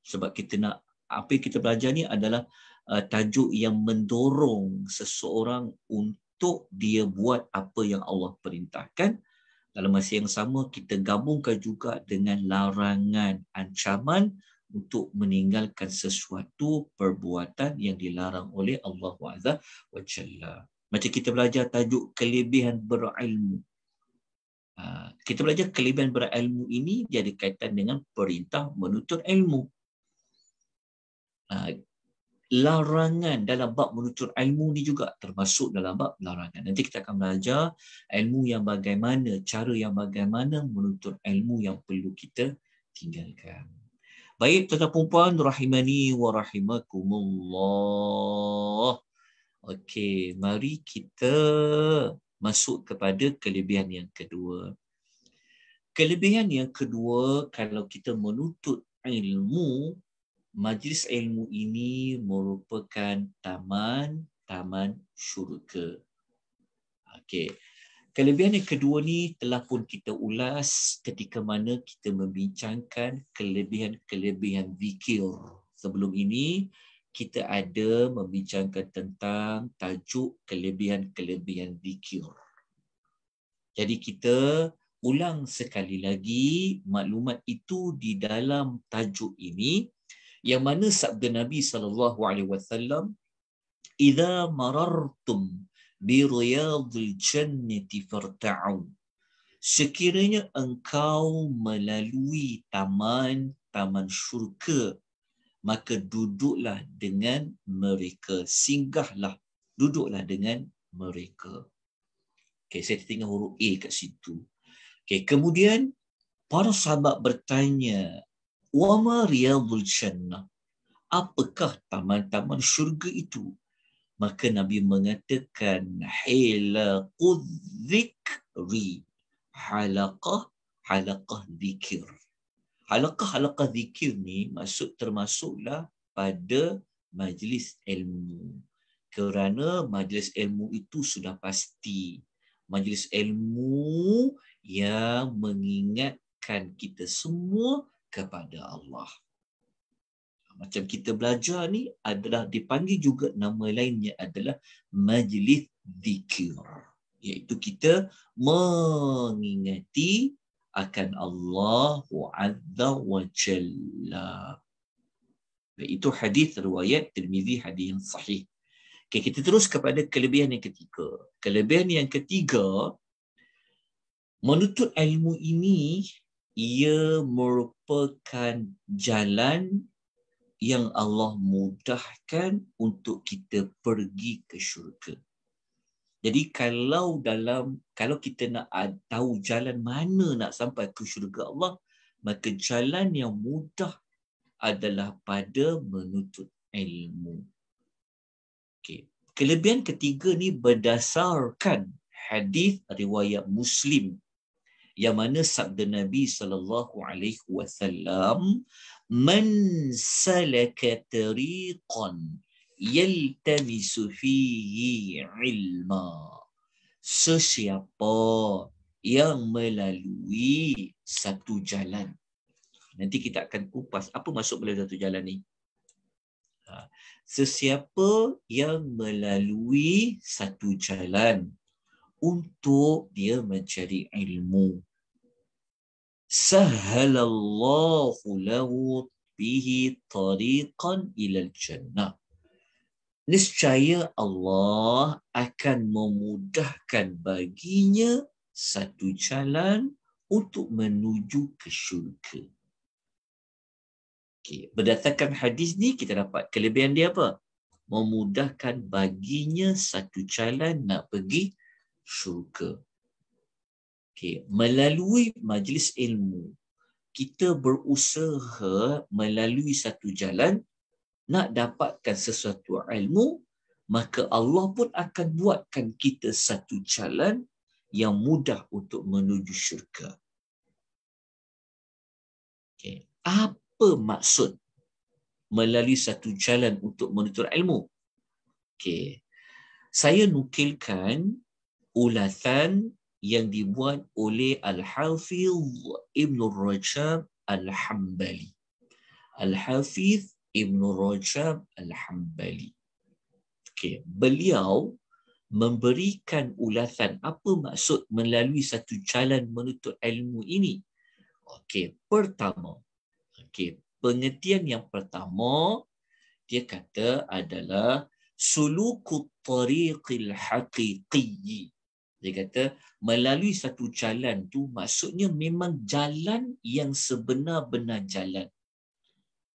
sebab kita nak, apa yang kita belajar ni adalah tajuk yang mendorong seseorang untuk dia buat apa yang Allah perintahkan. Dalam masa yang sama, kita gabungkan juga dengan larangan, ancaman untuk meninggalkan sesuatu perbuatan yang dilarang oleh Allah Azza wa Jalla. Macam kita belajar tajuk kelebihan berilmu. Kita belajar kelebihan berilmu ini dia ada kaitan dengan perintah menuntut ilmu. Larangan dalam bab menuntut ilmu ni juga termasuk dalam bab larangan. Nanti kita akan belajar ilmu yang bagaimana, cara yang bagaimana menuntut ilmu yang perlu kita tinggalkan. Baik, tuan-tuan dan puan, rahimani wa rahimakumullah. Okey, mari kita masuk kepada kelebihan yang kedua. Kelebihan yang kedua, kalau kita menuntut ilmu, majlis ilmu ini merupakan taman syurga. Okey. Kelebihan yang kedua ni telah pun kita ulas ketika mana kita membincangkan kelebihan-kelebihan zikir. Sebelum ini kita ada membincangkan tentang tajuk kelebihan-kelebihan zikir. Jadi kita ulang sekali lagi maklumat itu di dalam tajuk ini, yang mana sabda Nabi SAW, "Idza marartum bi riyadil jannati farta'u." Sekiranya engkau melalui taman syurga, maka duduklah dengan mereka, singgahlah, duduklah dengan mereka. Okay, saya tinggal huruf A kat situ. Okay, kemudian para sahabat bertanya, "Wa ma riyadul jannah?" Apakah taman-taman syurga itu? Maka Nabi mengatakan, "Hilaqudh dzikri." Halaqah zikir. Halaqah zikir ni termasuklah pada majlis ilmu. Kerana majlis ilmu itu sudah pasti majlis ilmu yang mengingatkan kita semua kepada Allah. Macam kita belajar ni adalah dipanggil juga nama lainnya adalah majlis zikir, iaitu kita mengingati akan Allah Azza wa Jalla. Itu hadis riwayat Tirmizi, hadis yang sahih. Okay, kita terus kepada kelebihan yang ketiga. Kelebihan yang ketiga, menuntut ilmu ini ia merupakan jalan yang Allah mudahkan untuk kita pergi ke syurga. Jadi kalau kita nak tahu jalan mana nak sampai ke syurga Allah, maka jalan yang mudah adalah pada menuntut ilmu. Okay. Kelebihan ketiga ni berdasarkan hadis riwayat Muslim, yang mana sabda Nabi SAW, "Man salaka tariqan yaltamisu fihi ilma." Sesiapa yang melalui satu jalan. Nanti kita akan kupas apa maksud melalui satu jalan ni. Sesiapa yang melalui satu jalan untuk dia mencari ilmu, sahhalallahu lahu bihi tariqan ilal jannah. Niscaya Allah akan memudahkan baginya satu jalan untuk menuju ke syurga. Okay. Berdasarkan hadis ni kita dapat kelebihan dia apa? Memudahkan baginya satu jalan nak pergi syurga. Melalui majlis ilmu, kita berusaha melalui satu jalan nak dapatkan sesuatu ilmu, maka Allah pun akan buatkan kita satu jalan yang mudah untuk menuju syurga. Apa maksud melalui satu jalan untuk menuntut ilmu? Saya nukilkan ulatan yang dibuat oleh Al-Hafiz Ibn Rajab Al-Hambali. Al-Hafiz Ibn Rajab Al-Hambali. Beliau memberikan ulatan apa maksud melalui satu jalan menuntut ilmu ini. Pertama, pengertian yang pertama dia kata adalah sulukut tariqil haqiqi. Dia kata melalui satu jalan tu maksudnya memang jalan yang sebenar-benar jalan,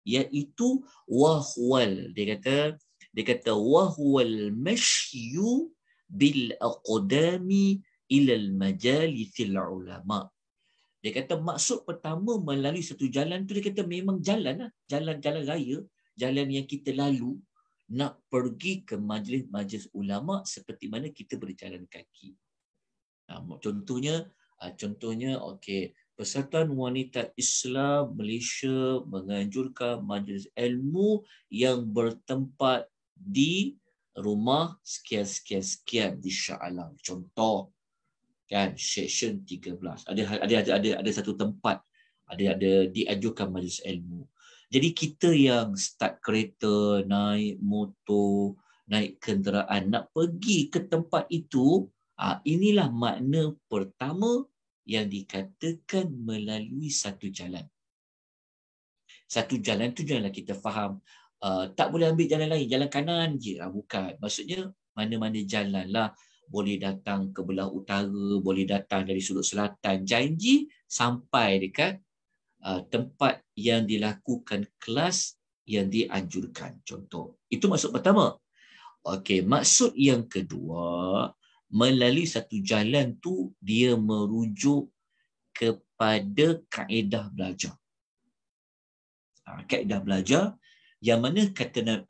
iaitu wahwal. Dia kata wahwal mashyu bil aqdami ila al majalithil ulama. Dia kata maksud pertama melalui satu jalan tu, dia kata memang jalan lah, jalan raya, jalan yang kita lalu nak pergi ke majlis-majlis ulama seperti mana kita berjalan kaki. Contohnya, Persatuan Wanita Islam Malaysia menganjurkan majlis ilmu yang bertempat di rumah sekian di Shah Alam. Contoh, kan, section 13 ada satu tempat ada diajukan majlis ilmu. Jadi kita yang start kereta, naik motor, naik kenderaan nak pergi ke tempat itu, inilah makna pertama yang dikatakan melalui satu jalan. Satu jalan tu janganlah kita faham tak boleh ambil jalan lain, jalan kanan je. Bukan. Maksudnya mana-mana jalan lah. Boleh datang ke belah utara, boleh datang dari sudut selatan. Janji sampai dekat tempat yang dilakukan kelas yang dianjurkan. Contoh. Itu maksud pertama. Maksud yang kedua, melalui satu jalan tu dia merujuk kepada kaedah belajar. Kaedah belajar yang mana kata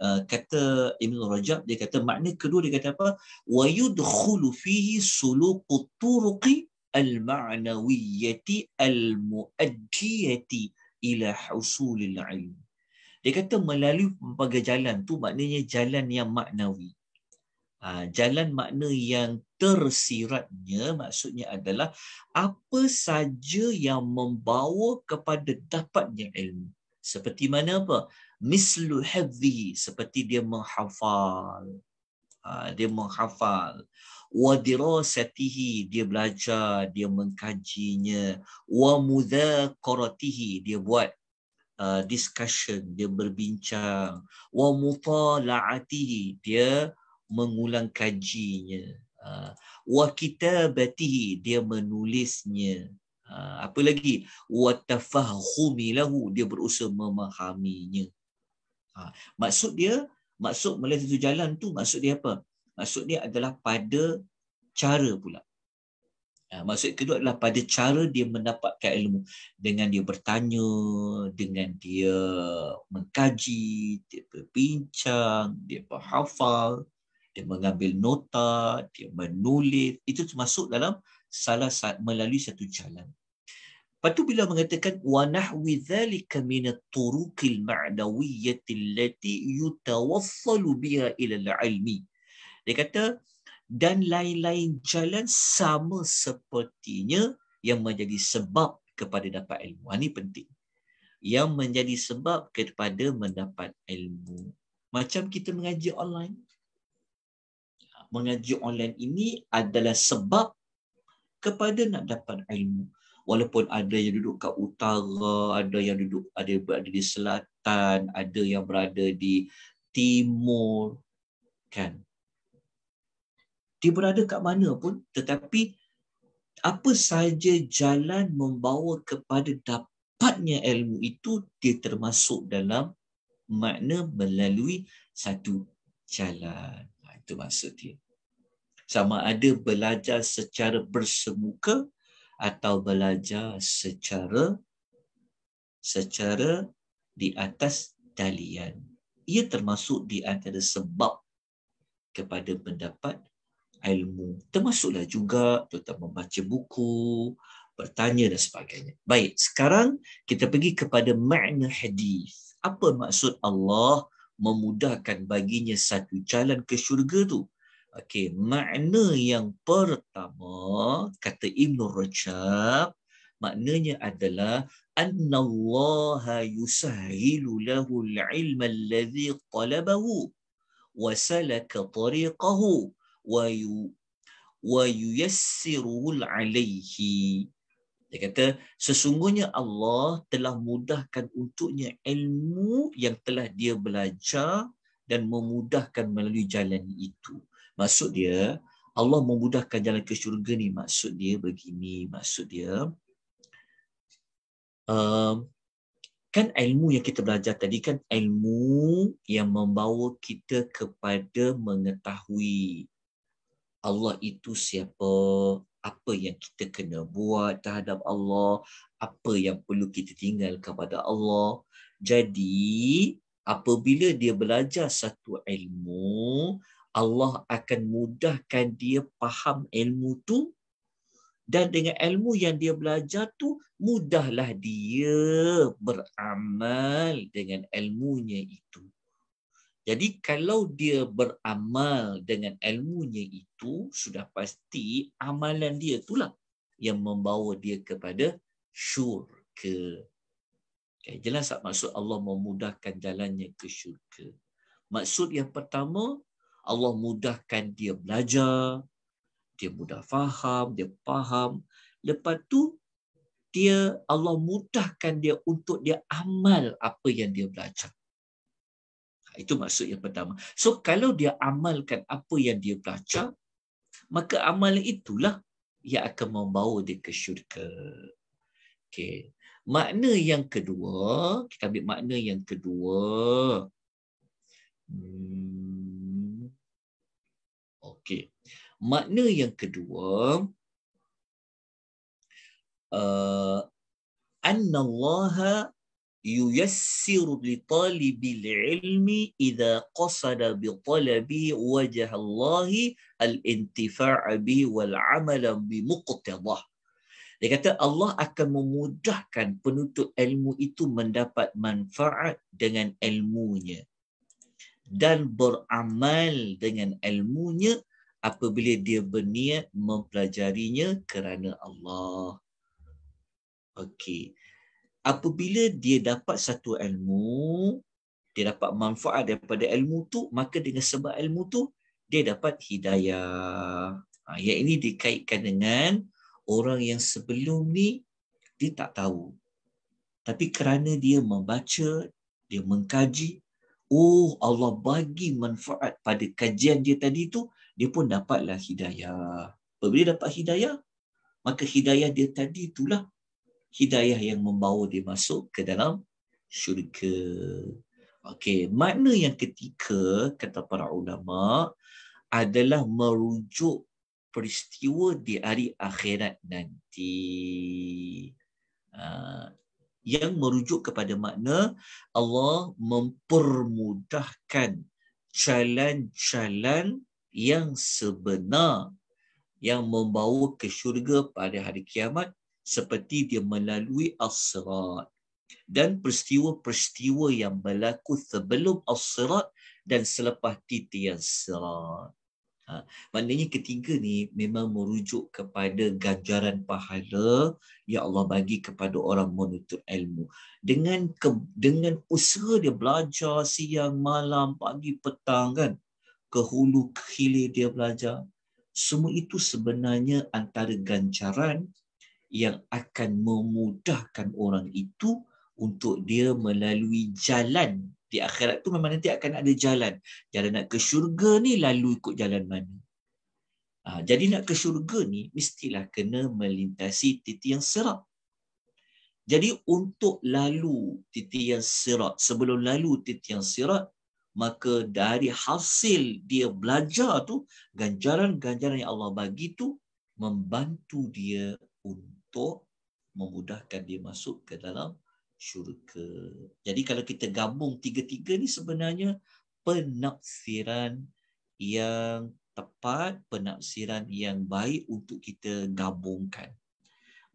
Ibn Rajab, dia kata makna kedua, dia kata apa? Wa yudkhulu fihi suluqut turuqi al-ma'nawiyyati al-muaddiyati ila husulil ilm. Dia kata melalui pelbagai jalan tu maknanya jalan yang maknawi. Jalan makna yang tersiratnya maksudnya adalah apa saja yang membawa kepada dapatnya ilmu. Seperti mana apa? Mislu hafzihi, seperti dia menghafal. Wa dirasatihi, dia belajar, dia mengkajinya. Wa mudzakaratihi, dia buat discussion, dia berbincang. Wa mutala'atihi, dia mengulang kajinya. Wa kitabatihi, dia menulisnya. Apa lagi? Wa tafahumi lahu, dia berusaha memahaminya. Maksud melalui satu jalan tu, maksud dia apa? Maksud dia adalah pada cara pula. Maksud kedua adalah pada cara dia mendapatkan ilmu. Dengan dia bertanya, dengan dia mengkaji, dia berbincang, dia berhafal, dia mengambil nota, dia menulis. Itu termasuk dalam salah satu melalui satu jalan. Lepas tu bila mengatakan wa nahwi dzalika min at-turuqil ma'nawiyyati allati yutawassalu biha ila al-ilmi. Dia kata dan lain-lain jalan sama sepertinya yang menjadi sebab kepada dapat ilmu. Ini penting. Yang menjadi sebab kepada mendapat ilmu. Macam kita mengaji online. Mengaji online ini adalah sebab kepada nak dapat ilmu. Walaupun ada yang duduk kat utara, ada yang berada di selatan, ada yang berada di timur, kan? Dia berada kat mana pun, tetapi apa sahaja jalan membawa kepada dapatnya ilmu itu, dia termasuk dalam makna melalui satu jalan. Itu maksud dia. Sama ada belajar secara bersemuka atau belajar secara di atas talian. Ia termasuk di antara sebab kepada mendapat ilmu. Termasuklah juga kita membaca buku, bertanya dan sebagainya. Baik, sekarang kita pergi kepada makna hadis. Apa maksud Allah memudahkan baginya satu jalan ke syurga tu? Okey, makna yang pertama, kata Ibn Rajab, maknanya adalah annallaha yusahhilu lahu al-ilma alladhi talabahu wa salaka tariqahu wa yuyassiruhu alaihi. Dia kata sesungguhnya Allah telah mudahkan untuknya ilmu yang telah dia belajar dan memudahkan melalui jalan itu. Maksud dia Allah memudahkan jalan ke syurga ni, maksud dia begini, maksud dia kan ilmu yang kita belajar tadi kan ilmu yang membawa kita kepada mengetahui Allah itu siapa, apa yang kita kena buat terhadap Allah, apa yang perlu kita tinggal kepada Allah. Jadi, apabila dia belajar satu ilmu, Allah akan mudahkan dia faham ilmu tu, dan dengan ilmu yang dia belajar tu, mudahlah dia beramal dengan ilmunya itu. Jadi kalau dia beramal dengan ilmunya itu, sudah pasti amalan dia itulah yang membawa dia kepada syurga. Okay, jelas tak maksud Allah memudahkan jalannya ke syurga? Maksud yang pertama, Allah mudahkan dia belajar, dia mudah faham, dia faham. Lepas tu, Allah mudahkan dia untuk dia amal apa yang dia belajar. Itu maksud yang pertama. So, kalau dia amalkan apa yang dia belajar, maka amalan itulah yang akan membawa dia ke syurga. Okay. Makna yang kedua, kita ambil makna yang kedua. Okay. Makna yang kedua, annallaha yuyassiru li talibil ilmi idza qasada bi talabi wajha Allahi al-intifa'a bi wal 'amala bi muqtadah. Dia kata Allah akan memudahkan penuntut ilmu itu mendapat manfaat dengan ilmunya dan beramal dengan ilmunya apabila dia berniat mempelajarinya kerana Allah. Okey. Apabila dia dapat satu ilmu, dia dapat manfaat daripada ilmu tu, maka dengan sebab ilmu tu, dia dapat hidayah. Yang ini dikaitkan dengan orang yang sebelum ni, dia tak tahu. Tapi kerana dia membaca, dia mengkaji, Allah bagi manfaat pada kajian dia tadi tu, dia pun dapatlah hidayah. Apabila dapat hidayah, maka hidayah dia tadi itulah hidayah yang membawa dia masuk ke dalam syurga. Okey, makna yang ketiga kata para ulama adalah merujuk peristiwa di hari akhirat nanti. Yang merujuk kepada makna Allah mempermudahkan jalan-jalan yang sebenar yang membawa ke syurga pada hari kiamat, seperti dia melalui as-sirat dan peristiwa-peristiwa yang berlaku sebelum as-sirat dan selepas titian sirat. Maknanya ketiga ni memang merujuk kepada ganjaran pahala yang Allah bagi kepada orang menuntut ilmu. Dengan usaha dia belajar siang, malam, pagi, petang kan, ke hulu, ke hilir dia belajar. Semua itu sebenarnya antara ganjaran yang akan memudahkan orang itu untuk dia melalui jalan. Di akhirat tu memang nanti akan ada jalan. Jalan nak ke syurga ni lalu ikut jalan mana. Jadi nak ke syurga ni mestilah kena melintasi titian sirat. Jadi untuk lalu titian sirat, sebelum lalu titian sirat, maka dari hasil dia belajar tu, ganjaran-ganjaran yang Allah bagi tu membantu dia untuk memudahkan dia masuk ke dalam syurga. Jadi kalau kita gabung tiga-tiga ni sebenarnya penafsiran yang tepat, penafsiran yang baik untuk kita gabungkan.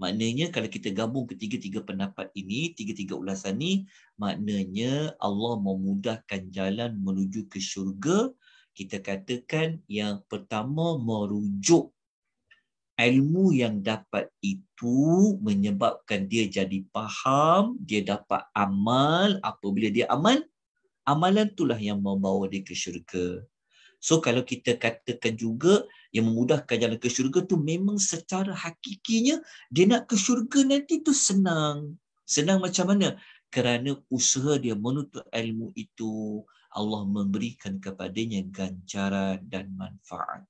Maknanya kalau kita gabung ketiga-tiga pendapat ini, tiga-tiga ulasan ni, maknanya Allah memudahkan jalan menuju ke syurga. Kita katakan yang pertama merujuk ilmu yang dapat itu menyebabkan dia jadi faham, dia dapat amal. Apabila dia amal, amalan itulah yang membawa dia ke syurga. So kalau kita katakan juga yang memudahkan jalan ke syurga tu memang secara hakikinya dia nak ke syurga nanti tu senang. Senang macam mana? Kerana usaha dia menuntut ilmu itu Allah memberikan kepadanya ganjaran dan manfaat.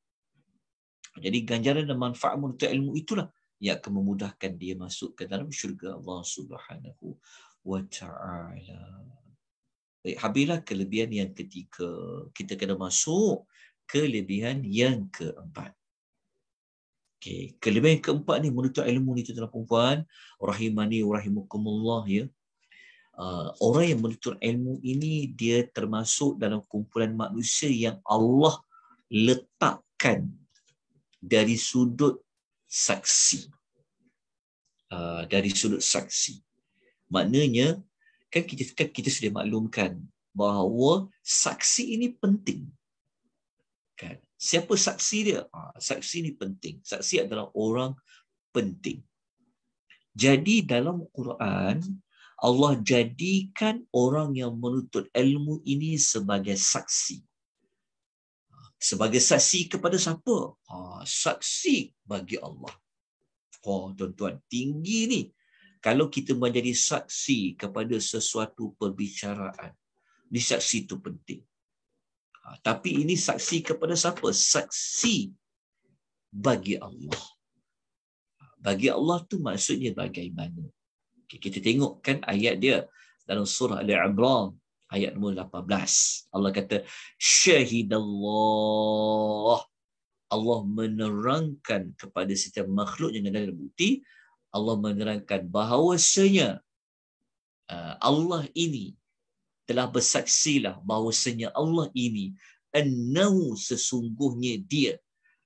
Jadi ganjaran dan manfaat menuntut ilmu itulah yang akan memudahkan dia masuk ke dalam syurga Allah Subhanahu wa ta'ala. Baik, habislah kelebihan yang ketiga. Kita kena masuk kelebihan yang keempat. Okay. Kelebihan yang keempat ni menuntut ilmu ni tuan-tuan perempuan, rahimani wa rahimakumullah ya. Orang yang menuntut ilmu ini dia termasuk dalam kumpulan manusia yang Allah letakkan dari sudut saksi. Dari sudut saksi. Maknanya kan kita sudah maklumkan bahawa saksi ini penting. Kan? Siapa saksi dia? Saksi ini penting. Saksi adalah orang penting. Jadi dalam Quran, Allah jadikan orang yang menuntut ilmu ini sebagai saksi. Sebagai saksi kepada siapa? Saksi bagi Allah. Tuan-tuan, tinggi ni. Kalau kita menjadi saksi kepada sesuatu perbicaraan, ini saksi itu penting. Tapi ini saksi kepada siapa? Saksi bagi Allah. Bagi Allah tu maksudnya bagaimana? Kita tengok kan ayat dia dalam surah Al-Imran ayat nombor 18. Allah kata syahidallah. Allah menerangkan kepada setiap makhluk yang ada dalam bukti. Allah menerangkan bahawasanya Allah ini telah bersaksilah bahawasanya Allah ini annahu sesungguhnya dia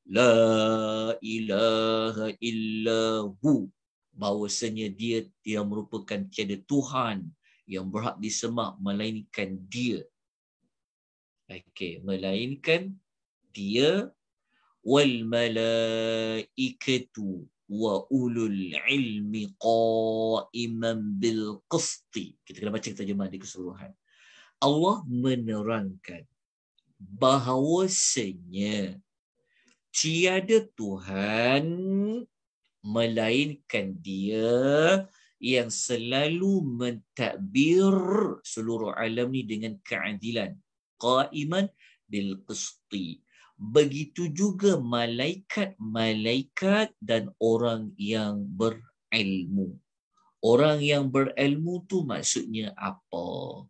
la ilaha illahu, bahawasanya dia merupakan tiada Tuhan yang berhak disembah melainkan dia. Melainkan dia, wal malaikatu wa ulul ilmi qa'iman bil qisti. Kita kena baca terjemah di keseluruhan. Allah menerangkan bahawasanya tiada Tuhan melainkan dia yang selalu mentadbir seluruh alam ni dengan keadilan. Qa'iman bil qisti. Begitu juga malaikat-malaikat dan orang yang berilmu. Orang yang berilmu tu maksudnya apa?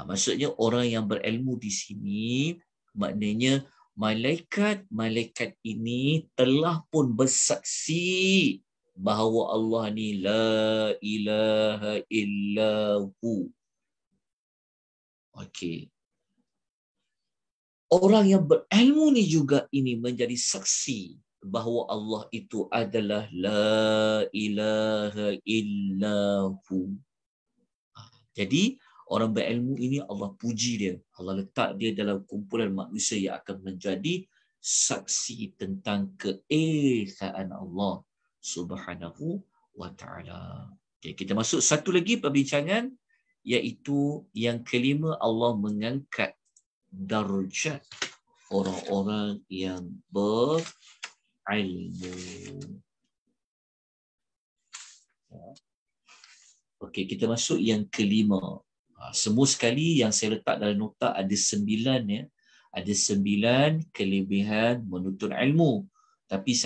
Maksudnya orang yang berilmu di sini maknanya malaikat-malaikat ini telah pun bersaksi bahawa Allah ni la ilaha illahu. Okey. Orang yang berilmu ni juga ini menjadi saksi bahawa Allah itu adalah la ilaha illahu. Jadi orang berilmu ini Allah puji dia. Allah letak dia dalam kumpulan manusia yang akan menjadi saksi tentang keesaan Allah Subhanahu wa ta'ala. Okay, kita masuk satu lagi perbincangan, iaitu yang kelima, Allah mengangkat darjat orang-orang yang berilmu. Okey, kita masuk yang kelima. Semua sekali yang saya letak dalam nota ada 9 ya. Ada 9 kelebihan menuntut ilmu. Tapi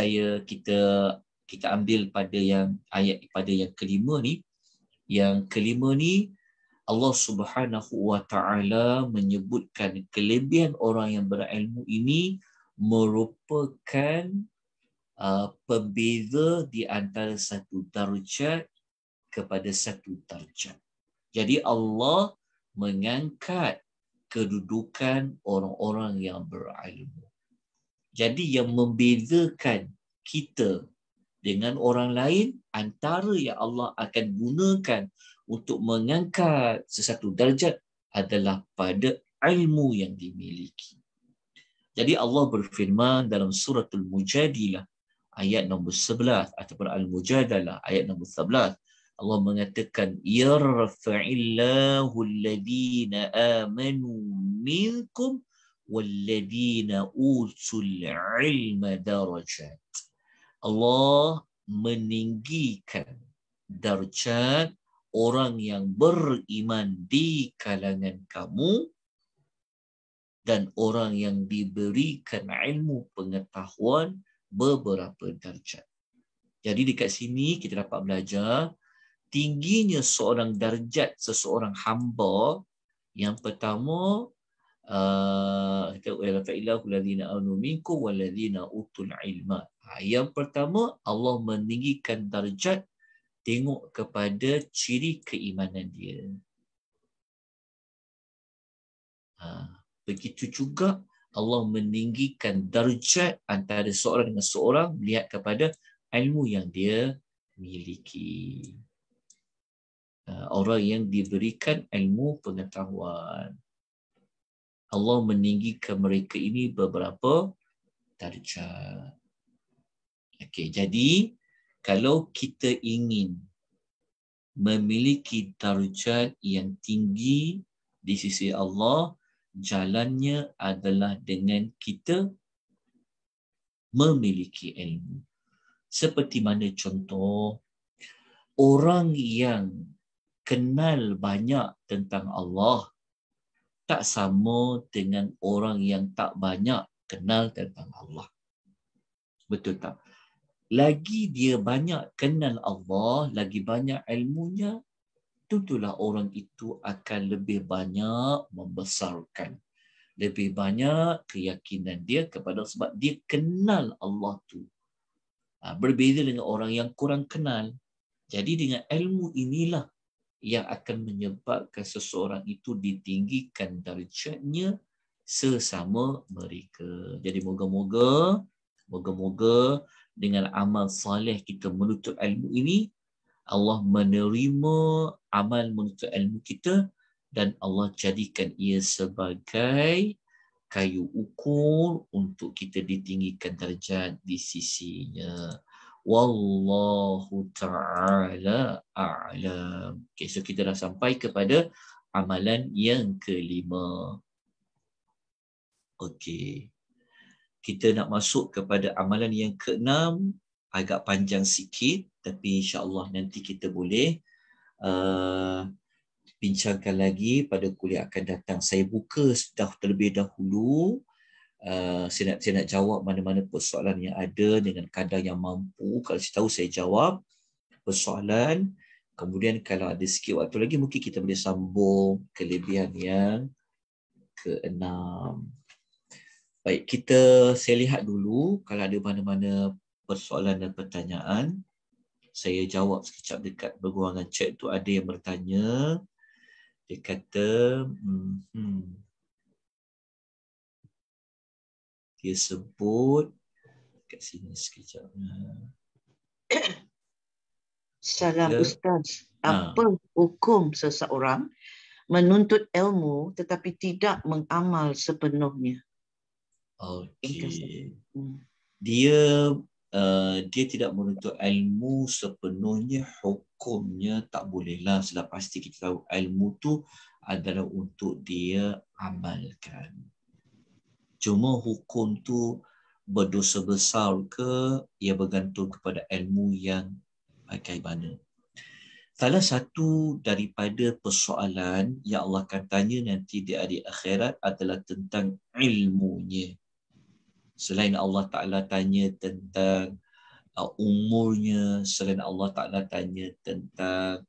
kita ambil pada yang ayat pada yang kelima ni. Yang kelima ni Allah Subhanahu wa ta'ala menyebutkan kelebihan orang yang berilmu ini merupakan pembeza di antara satu darjat kepada satu darjat. Jadi Allah mengangkat kedudukan orang-orang yang berilmu. Jadi yang membezakan kita dengan orang lain, antara yang Allah akan gunakan untuk mengangkat sesuatu darjat adalah pada ilmu yang dimiliki. Jadi Allah berfirman dalam suratul Mujadilah ayat nombor 11 ataupun Al-Mujadalah ayat nombor 11. Allah mengatakan yarfa'illahu alladhina amanu minkum walladhina utul ilma darajat. Allah meninggikan darjat orang yang beriman di kalangan kamu dan orang yang diberikan ilmu pengetahuan beberapa darjat. Jadi dekat sini kita dapat belajar tingginya seorang darjat seseorang hamba. Yang pertama, yang pertama Allah meninggikan darjat tengok kepada ciri keimanan dia. Begitu juga Allah meninggikan darjat antara seorang dengan seorang melihat kepada ilmu yang dia miliki. Orang yang diberikan ilmu pengetahuan. Allah meninggikan mereka ini beberapa darjat. Okey, jadi kalau kita ingin memiliki darjat yang tinggi di sisi Allah, jalannya adalah dengan kita memiliki ilmu. Seperti mana contoh, orang yang kenal banyak tentang Allah tak sama dengan orang yang tak banyak kenal tentang Allah. Betul tak? Lagi dia banyak kenal Allah, lagi banyak ilmunya, tentulah orang itu akan lebih banyak membesarkan, lebih banyak keyakinan dia kepada sebab dia kenal Allah tu. Berbeza dengan orang yang kurang kenal. Jadi dengan ilmu inilah yang akan menyebabkan seseorang itu ditinggikan darjatnya sesama mereka. Jadi moga-moga dengan amal soleh kita menuntut ilmu ini, Allah menerima amal menuntut ilmu kita dan Allah jadikan ia sebagai kayu ukur untuk kita ditinggikan darjat di sisinya. Wallahu ta'ala a'lam. Okay, so kita dah sampai kepada amalan yang kelima. Okey. Kita nak masuk kepada amalan yang keenam, agak panjang sikit, tapi insya-Allah nanti kita boleh bincangkan lagi pada kuliah akan datang. Saya buka terlebih dahulu. Saya nak jawab mana-mana persoalan yang ada dengan kadar yang mampu. Kalau saya tahu saya jawab persoalan. Kemudian kalau ada sikit waktu lagi mungkin kita boleh sambung kelebihan yang keenam. Baik, saya lihat dulu kalau ada mana-mana persoalan dan pertanyaan. Saya jawab sekejap dekat berguangan chat tu. Ada yang bertanya. Dia kata dia sebut kat sini sekejap.
Salam Ustaz, apa hukum seseorang menuntut ilmu tetapi tidak mengamal sepenuhnya?
Okey. Dia tidak menuntut ilmu sepenuhnya, hukumnya tak bolehlah. Sudah pasti kita tahu ilmu tu adalah untuk dia amalkan. Cuma hukum tu berdosa besar ke, ia bergantung kepada ilmu yang bagaimana. Salah satu daripada persoalan yang Allah akan tanya nanti di hari akhirat adalah tentang ilmunya. Selain Allah Ta'ala tanya tentang umurnya, selain Allah Ta'ala tanya tentang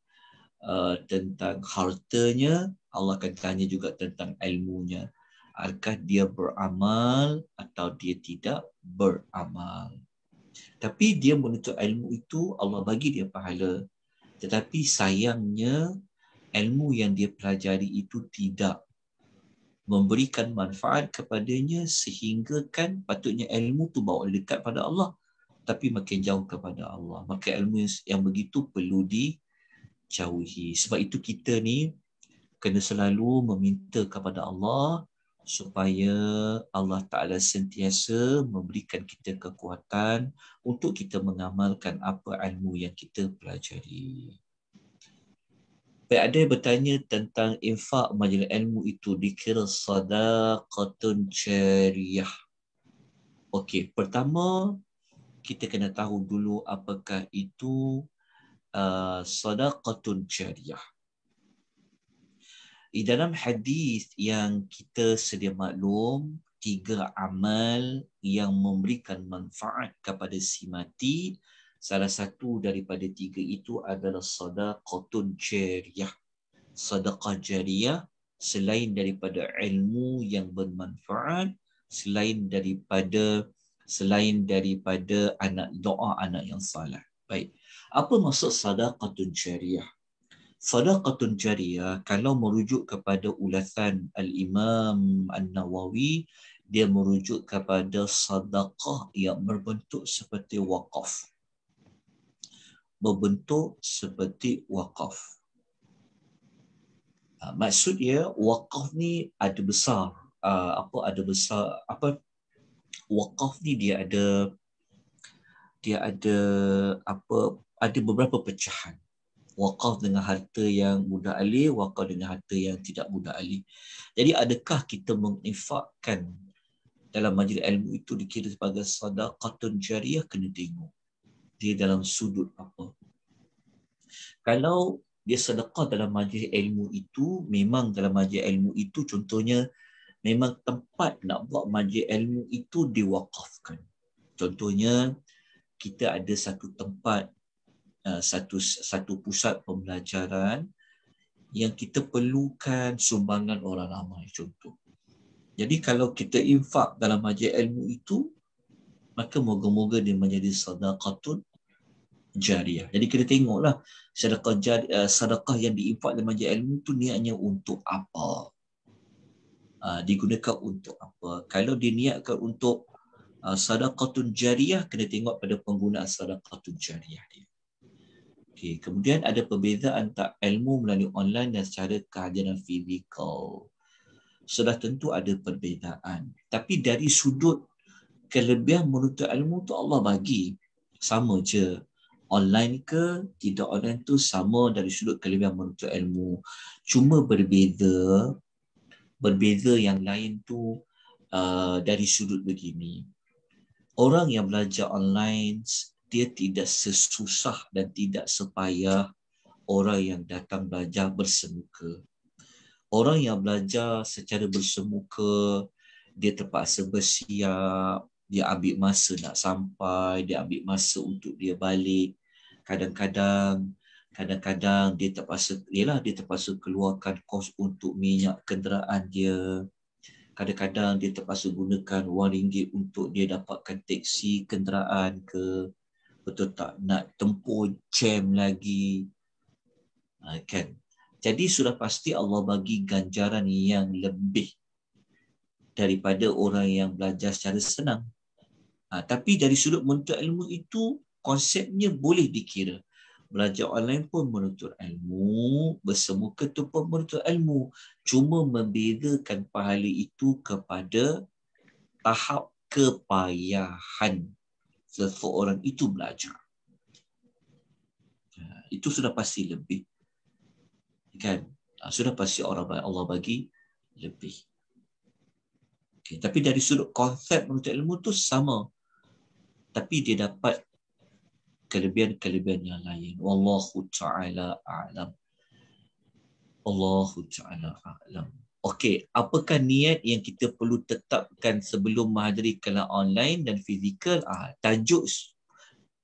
hartanya, Allah akan tanya juga tentang ilmunya. Adakah dia beramal atau dia tidak beramal? Tapi dia menuntut ilmu itu, Allah bagi dia pahala. Tetapi sayangnya, ilmu yang dia pelajari itu tidak memberikan manfaat kepadanya sehingga kan patutnya ilmu tu bawa dekat pada Allah, tapi makin jauh kepada Allah. Maka ilmu yang begitu perlu dijauhi. Sebab itu kita ni kena selalu meminta kepada Allah supaya Allah Ta'ala sentiasa memberikan kita kekuatan untuk kita mengamalkan apa ilmu yang kita pelajari. Baik, ada yang bertanya tentang infak majlis ilmu itu dikira sadaqatun jariyah. Okey, pertama kita kena tahu dulu apakah itu sadaqatun jariyah. Di dalam hadis yang kita sedia maklum, 3 amal yang memberikan manfaat kepada si mati, salah satu daripada 3 itu adalah sadaqatun jariyah. Sedekah jariyah selain daripada ilmu yang bermanfaat, selain daripada anak doa anak yang saleh. Baik. Apa maksud sedekahun jariyah? Sedekahun jariyah kalau merujuk kepada ulasan Al-Imam An-Nawawi, dia merujuk kepada sedekah yang berbentuk seperti wakaf. Berbentuk seperti wakaf. Maksudnya wakaf ni ada besar. Wakaf ni dia ada beberapa pecahan. Wakaf dengan harta yang mudah alih, wakaf dengan harta yang tidak mudah alih. Jadi adakah kita menginfakkan dalam majlis ilmu itu dikira sebagai sedekahun jariyah? Kena tengok dia dalam sudut apa. Kalau dia sedekah dalam majlis ilmu itu, memang dalam majlis ilmu itu contohnya memang tempat nak buat majlis ilmu itu diwakafkan. Contohnya kita ada satu tempat, satu pusat pembelajaran yang kita perlukan sumbangan orang ramai, contoh. Jadi kalau kita infak dalam majlis ilmu itu, maka moga-moga dia menjadi sedekahun jariyah. Jadi kita tengoklah sedekah yang diinfak dalam majlis ilmu itu niatnya untuk apa? Digunakan untuk apa? Kalau diniatkan untuk sedekahun jariyah, kena tengok pada penggunaan sedekahun jariyah dia. Okay. Kemudian ada perbezaan antara ilmu melalui online dan secara kehadiran fizikal. Sudah tentu ada perbezaan. Tapi dari sudut kelebihan menuntut ilmu tu Allah bagi sama je. Online ke tidak online tu sama dari sudut kelebihan menuntut ilmu. Cuma berbeza yang lain tu dari sudut begini. Orang yang belajar online dia tidak sesusah dan tidak sepayah orang yang datang belajar bersemuka. Orang yang belajar secara bersemuka, dia terpaksa bersiap, dia ambil masa nak sampai, dia ambil masa untuk dia balik. Kadang-kadang dia terpaksa keluarkan kos untuk minyak kenderaan dia. Kadang-kadang dia terpaksa gunakan RM1 untuk dia dapatkan teksi kenderaan ke. Betul tak? Nak tempuh jam lagi. Kan? Jadi sudah pasti Allah bagi ganjaran yang lebih daripada orang yang belajar secara senang. Tapi dari sudut menuntut ilmu itu, konsepnya boleh dikira. Belajar online pun menuntut ilmu, bersemuka tu pun menuntut ilmu. Cuma membezakan pahala itu kepada tahap kepayahan seseorang itu belajar. Itu sudah pasti lebih. Kan? Sudah pasti Allah bagi lebih. Okay. Tapi dari sudut konsep menuntut ilmu tu sama. Tapi dia dapat kelebihan-kelebihan yang lain. Wallahu ta'ala a'lam. Allahu ta'ala a'lam. Okey, apakah niat yang kita perlu tetapkan sebelum menghadiri kelas online dan fizikal? Tajuk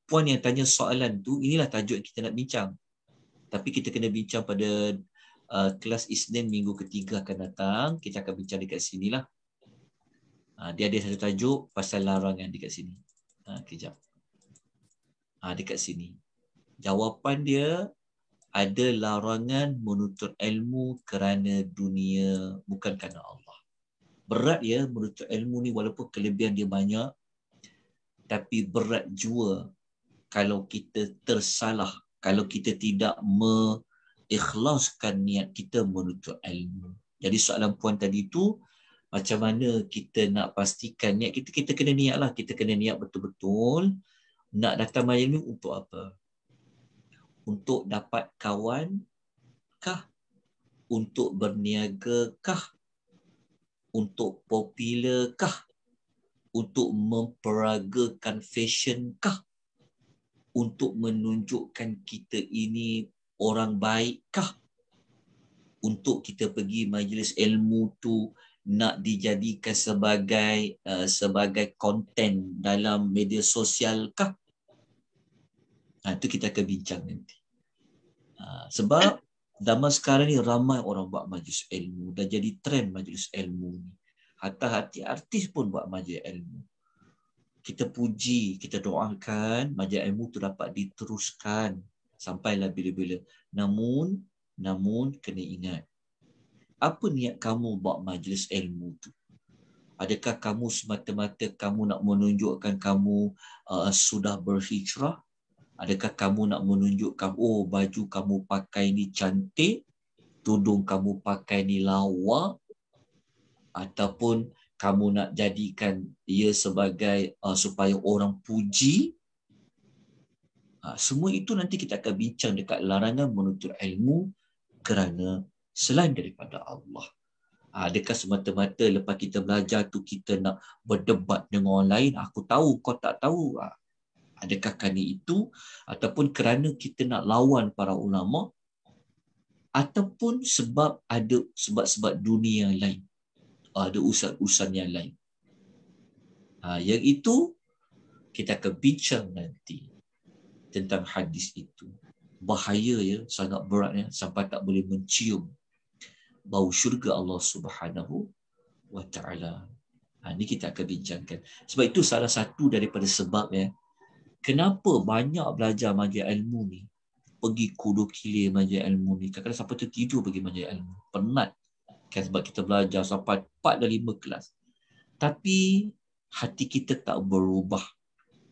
puan yang tanya soalan tu, inilah tajuk yang kita nak bincang. Tapi kita kena bincang pada kelas Isnin minggu ketiga akan datang. Kita akan bincang dekat sinilah. Dia ada satu tajuk pasal larangan dekat sini. Kejap. Dekat sini. Jawapan dia, ada larangan menuntut ilmu kerana dunia, bukan kerana Allah. Berat ya menuntut ilmu ni, walaupun kelebihan dia banyak, tapi berat jua kalau kita tersalah, kalau kita tidak mengikhlaskan niat kita menuntut ilmu. Jadi soalan puan tadi tu, macam mana kita nak pastikan niat kita, kita kena niat lah, kita kena niat betul-betul nak datang majlis ni untuk apa? Untuk dapat kawan kah? Untuk berniaga kah? Untuk popular kah? Untuk memperagakan fashion kah? Untuk menunjukkan kita ini orang baik kah? Untuk kita pergi majlis ilmu tu nak dijadikan sebagai konten dalam media sosial kah? Itu kita akan bincang nanti. Sebab zaman sekarang ni ramai orang buat majlis ilmu, dah jadi trend majlis ilmu ni. Hati-hati artis pun buat majlis ilmu. Kita puji, kita doakan majlis ilmu tu dapat diteruskan sampailah bila-bila. Namun kena ingat, apa niat kamu buat majlis ilmu tu? Adakah kamu semata-mata kamu nak menunjukkan kamu sudah berhijrah? Adakah kamu nak menunjukkan, baju kamu pakai ni cantik, tudung kamu pakai ni lawa, ataupun kamu nak jadikan ia sebagai supaya orang puji? Semua itu nanti kita akan bincang dekat larangan menuntut ilmu kerana selain daripada Allah. Adakah semata-mata lepas kita belajar tu kita nak berdebat dengan orang lain? Aku tahu, kau tak tahu. Adakah kerana itu, ataupun kerana kita nak lawan para ulama, ataupun sebab ada sebab-sebab dunia yang lain, ada urusan-urusan yang lain. Yang itu kita akan bincang nanti tentang hadis itu. Bahaya ya, sangat berat ya, sampai tak boleh mencium bau syurga Allah Subhanahu wa ta'ala. Ini kita akan bincangkan. Sebab itu salah satu daripada sebab ya, kenapa banyak belajar majlis ilmu ni, pergi kudu kilir majlis ilmu ni, kadang-kadang sampai tertidur pergi majlis ilmu, penat kan, sebab kita belajar sampai 4 dan 5 kelas, tapi hati kita tak berubah,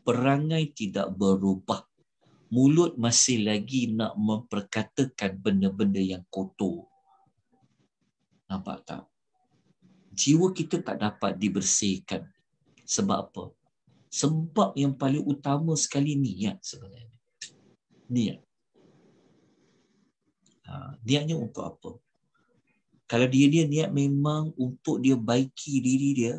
perangai tidak berubah, mulut masih lagi nak memperkatakan benda-benda yang kotor. Nampak tak? Jiwa kita tak dapat dibersihkan. Sebab apa? Sebab yang paling utama sekali niat sebenarnya. Niat. Niatnya untuk apa? Kalau dia niat memang untuk dia baiki diri dia,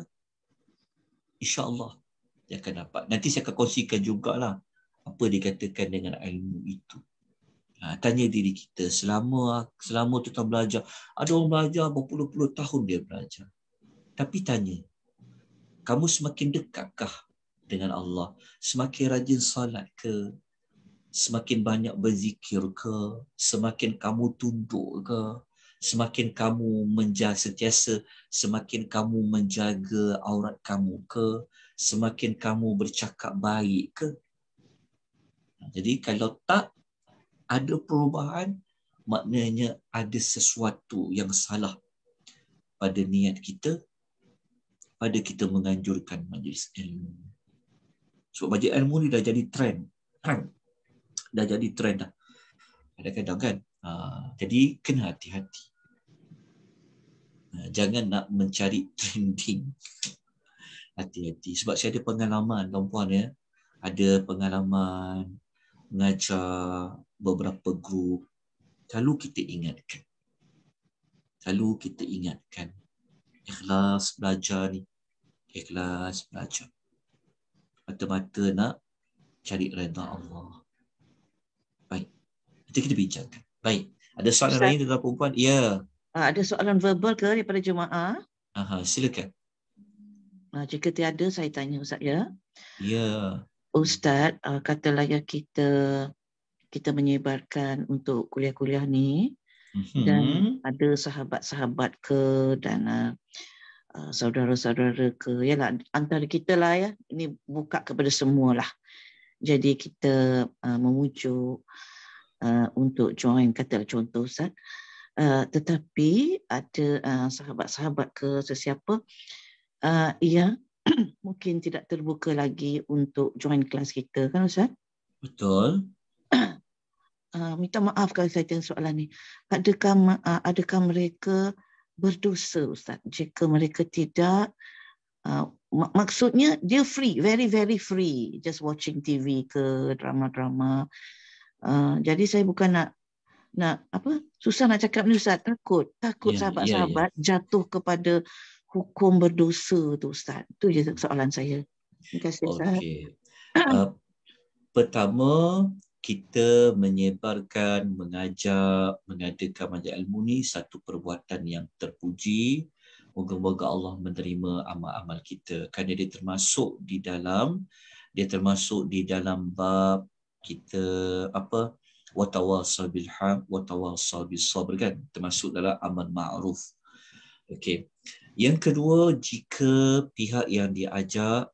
insya-Allah dia akan dapat. Nanti saya akan kongsikan jugalah apa dikatakan dengan ilmu itu. Tanya diri kita, selama kita belajar, ada orang belajar berpuluh-puluh tahun dia belajar. Tapi tanya, kamu semakin dekatkah dengan Allah? Semakin rajin salat ke? Semakin banyak berzikir ke? Semakin kamu tunduk ke? Semakin kamu semakin kamu menjaga aurat kamu ke? Semakin kamu bercakap baik ke? Jadi kalau tak ada perubahan, maknanya ada sesuatu yang salah pada niat kita, pada kita menganjurkan majlis ilmu. Sebab majlis ilmu ni dah jadi trend. Dah jadi trend dah. Kadang-kadang kan. Jadi kena hati-hati. Jangan nak mencari trending. Hati-hati. Sebab saya ada pengalaman, tuan-puan ya. Ada pengalaman mengajar beberapa grup. Selalu kita ingatkan. Ikhlas belajar ni. Ikhlas belajar. Mata-mata nak cari redha Allah. Baik. Nanti kita bincangkan. Baik. Ada soalan lain tuan perempuan? Ya.
Ada soalan verbal ke daripada jemaah?
Silakan.
Jika tiada, saya tanya Ustaz ya.
Ya.
Ustaz, katalah ya kita menyebarkan untuk kuliah-kuliah ni, dan ada sahabat-sahabat ke dan saudara-saudara ke, yalah antara kita lah ya, ini buka kepada semua lah. Jadi kita memujuk untuk join, kata contoh Ustaz. Tetapi ada sahabat-sahabat ke sesiapa yang mungkin tidak terbuka lagi untuk join kelas kita, kan Ustaz?
Betul.
Minta maaf kalau saya tanya soalan ni. Adakah mereka berdosa Ustaz jika mereka tidak maksudnya dia free, very very free, just watching TV ke drama-drama. Jadi saya bukan nak apa, susah nak cakap ni Ustaz, takut
Ya.
sahabat-sahabat jatuh kepada hukum berdosa tu Ustaz. Itu je soalan saya. Terima kasih Ustaz.
Okey. Pertama, kita menyebarkan, mengajak, mengadakan majlis ilmu ni satu perbuatan yang terpuji. Moga-moga Allah menerima amal-amal kita, kerana dia termasuk di dalam bab kita watawassaw bil haq watawassaw bis sabr, kan, termasuk dalam amal ma'ruf. Okey. Yang kedua, jika pihak yang diajak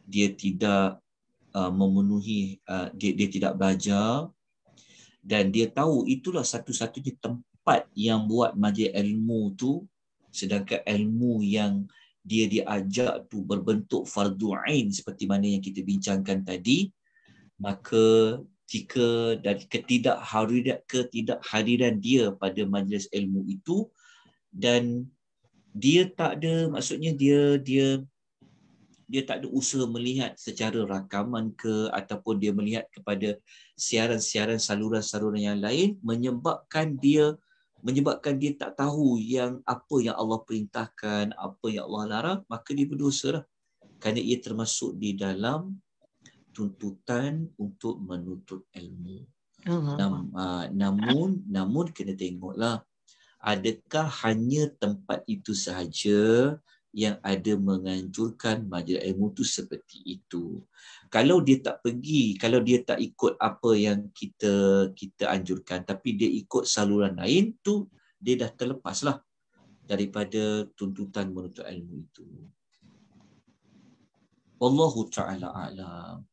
dia tidak memenuhi, dia tidak belajar dan dia tahu itulah satu-satunya tempat yang buat majlis ilmu tu, sedangkan ilmu yang dia diajak tu berbentuk fardu ain seperti mana yang kita bincangkan tadi, maka jika dari ketidakhadiran dia pada majlis ilmu itu dan dia tak ada, maksudnya dia tak ada usaha melihat secara rakaman ke ataupun dia melihat kepada siaran-siaran saluran-saluran yang lain, menyebabkan dia tak tahu apa yang Allah perintahkan, apa yang Allah larang, maka dia berdosa lah. Kerana ia termasuk di dalam tuntutan untuk menuntut ilmu. Namun kena tengoklah, adakah hanya tempat itu sahaja yang ada menganjurkan majlis ilmu tu seperti itu. Kalau dia tak pergi, kalau dia tak ikut apa yang kita anjurkan, tapi dia ikut saluran lain, tu dia dah terlepaslah daripada tuntutan menuntut ilmu itu. Wallahu ta'ala a'lam.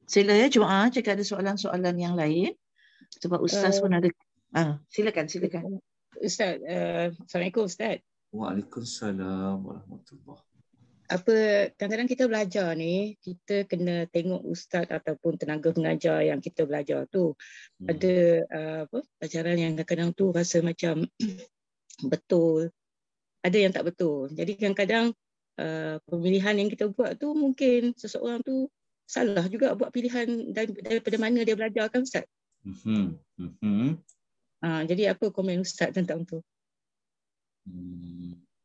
Sila ya, cuma jika ada soalan-soalan yang lain, sebab Ustaz pun ada. Silakan.
Ustaz, Assalamualaikum Ustaz.
Waalaikumsalam warahmatullahi.
Kadang-kadang kita belajar ni, kita kena tengok ustaz ataupun tenaga pengajar yang kita belajar tu. Ada pelajaran yang kadang-kadang tu rasa macam betul, ada yang tak betul. Jadi kadang-kadang pemilihan yang kita buat tu mungkin seseorang tu salah juga buat pilihan daripada mana dia belajar, kan Ustaz? Jadi apa komen Ustaz tentang tu?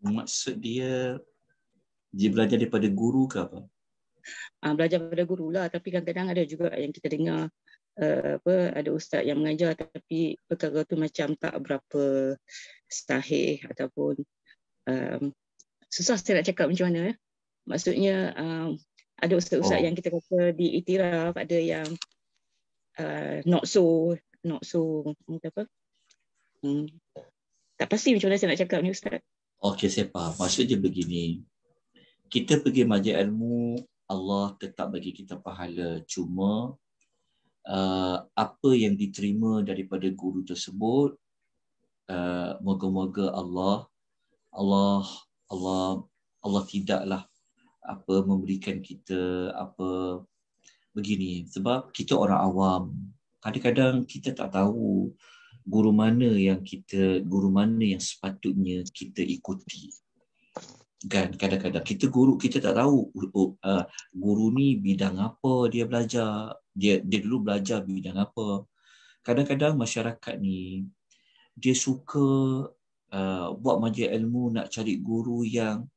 Maksud dia belajar daripada guru ke apa?
Belajar daripada guru lah, tapi kadang-kadang ada juga yang kita dengar ada ustaz yang mengajar tapi perkara tu macam tak berapa sahih ataupun susah saya nak cakap macam mana. Maksudnya ada ustaz-ustaz yang kita kata diiktiraf, ada yang not so apa? Tak pasti macam mana saya nak cakap ni Ustaz.
Okey, saya faham. Maksudnya begini. Kita pergi majlis ilmu, Allah tetap bagi kita pahala. Cuma apa yang diterima daripada guru tersebut, moga-moga Allah tidaklah memberikan kita begini. Sebab kita orang awam. Kadang-kadang kita tak tahu guru mana yang sepatutnya kita ikuti. Kan kadang-kadang kita tak tahu guru ni bidang apa dia belajar, dia dulu belajar bidang apa. Kadang-kadang masyarakat ni dia suka buat majlis ilmu nak cari guru yang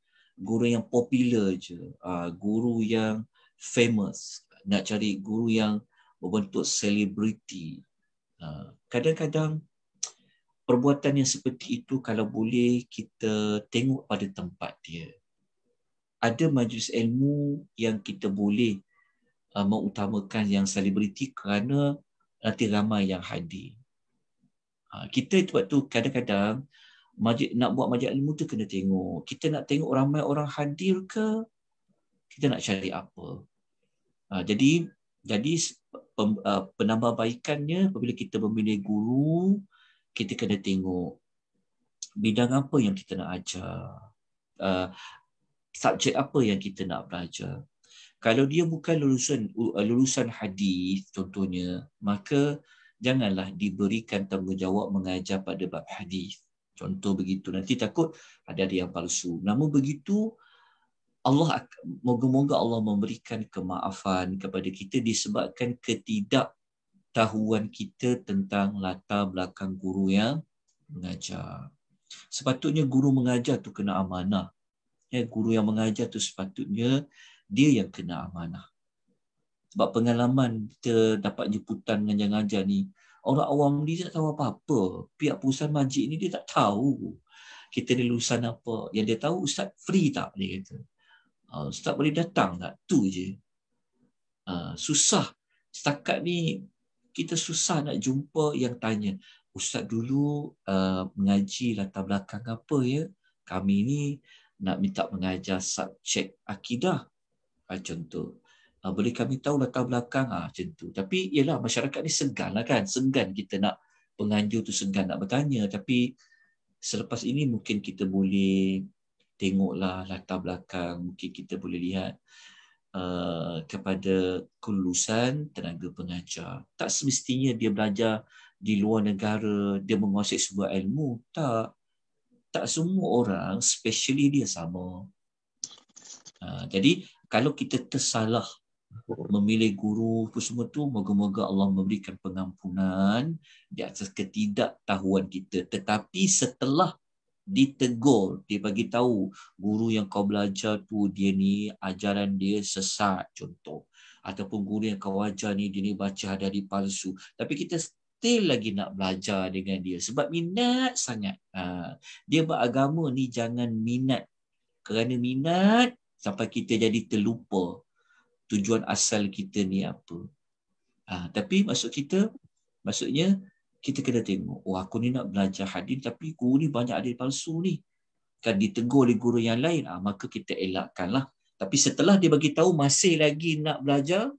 popular je, guru yang famous, nak cari guru yang berbentuk selebriti. Kadang-kadang perbuatan yang seperti itu kalau boleh kita tengok pada tempat dia. Ada majlis ilmu yang kita boleh mengutamakan yang selebriti kerana nanti ramai yang hadir. Kita sebab tu kadang-kadang nak buat majlis ilmu tu kena tengok. Kita nak tengok ramai orang hadir ke? kita nak cari apa. Jadi penambahbaikannya apabila kita memilih guru, kita kena tengok bidang apa yang kita nak ajar, subjek apa yang kita nak belajar. Kalau dia bukan lulusan hadis contohnya, maka janganlah diberikan tanggungjawab mengajar pada bab hadis. Contoh begitu, nanti takut ada yang palsu. Namun begitu, moga-moga Allah memberikan kemaafan kepada kita disebabkan ketidaktahuan kita tentang latar belakang guru yang mengajar. Sepatutnya guru mengajar tu kena amanah. Guru yang mengajar tu sepatutnya dia yang kena amanah. Sebab pengalaman kita dapat jemputan mengajar ni, orang awam ni tak tahu apa-apa. Pihak perusahaan masjid ni dia tak tahu kita ni lulusan apa. Yang dia tahu, ustaz free tak? Dia kata. Ustaz boleh datang tak? Tu je. Susah. Setakat ni kita susah nak jumpa yang tanya, ustaz dulu mengaji latar belakang apa ya? Kami ni nak minta mengajar subjek akidah. Contoh. Boleh kami tahu latar belakang? Macam tu. Tapi ialah masyarakat ni segan lah kan. Segan kita nak penganjur tu, segan nak bertanya. Tapi selepas ini mungkin kita boleh tengoklah latar belakang. Mungkin kita boleh lihat kepada kelulusan tenaga pengajar. Tak semestinya dia belajar di luar negara, dia menguasai sebuah ilmu. Tak semua orang, especially dia sama. Jadi kalau kita tersalah memilih guru semua tu, moga-moga Allah memberikan pengampunan di atas ketidaktahuan kita. Tetapi setelah ditegur, dia bagi tahu guru yang kau belajar tu dia ni ajaran dia sesat contoh, ataupun guru yang kau ajar ni dia ni baca hadis palsu, tapi kita still lagi nak belajar dengan dia sebab minat sangat. Dia beragama ni jangan minat kerana minat sampai kita jadi terlupa tujuan asal kita ni apa. Tapi maksudnya kita kena tengok, aku ni nak belajar hadis tapi guru ni banyak hadis palsu ni. Kan ditegur oleh guru yang lain, maka kita elakkanlah. Tapi setelah dia bagi tahu masih lagi nak belajar,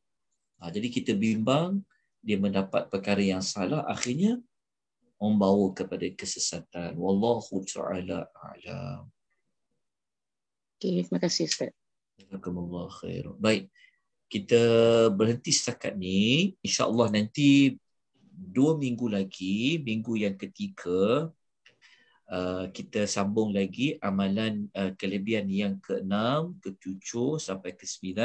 jadi kita bimbang, dia mendapat perkara yang salah, akhirnya membawa kepada kesesatan. Wallahu ta'ala a'lam.
Okay, terima kasih Ustaz.
Jazakumullah khair. Baik, kita berhenti setakat ni. InsyaAllah nanti 2 minggu lagi, minggu yang ketiga, kita sambung lagi amalan kelebihan yang ke-6, ke-7 sampai ke-9.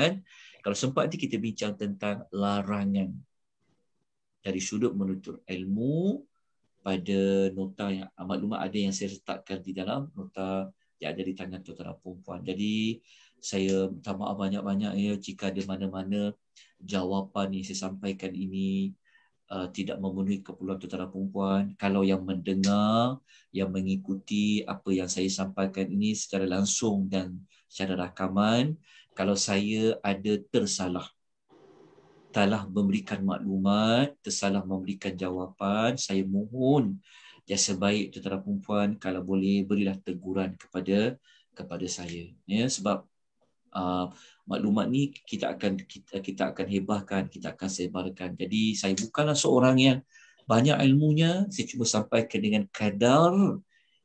Kalau sempat nanti kita bincang tentang larangan dari sudut menuntut ilmu pada nota yang maklumat ada yang saya letakkan di dalam nota yang ada di tangan tuan-tuan perempuan. Jadi saya minta maaf banyak-banyak ya jika ada mana-mana jawapan yang saya sampaikan ini tidak memenuhi keperluan tuan-tuan perempuan. Kalau yang mendengar, yang mengikuti apa yang saya sampaikan ini secara langsung dan secara rakaman, kalau saya ada tersalah, telah memberikan maklumat, tersalah memberikan jawapan, saya mohon jasa baik tuan-tuan perempuan kalau boleh berilah teguran kepada saya, ya, sebab maklumat ni kita akan hebahkan, kita akan sebarkan. Jadi saya bukanlah seorang yang banyak ilmunya, saya cuma sampaikan dengan kadar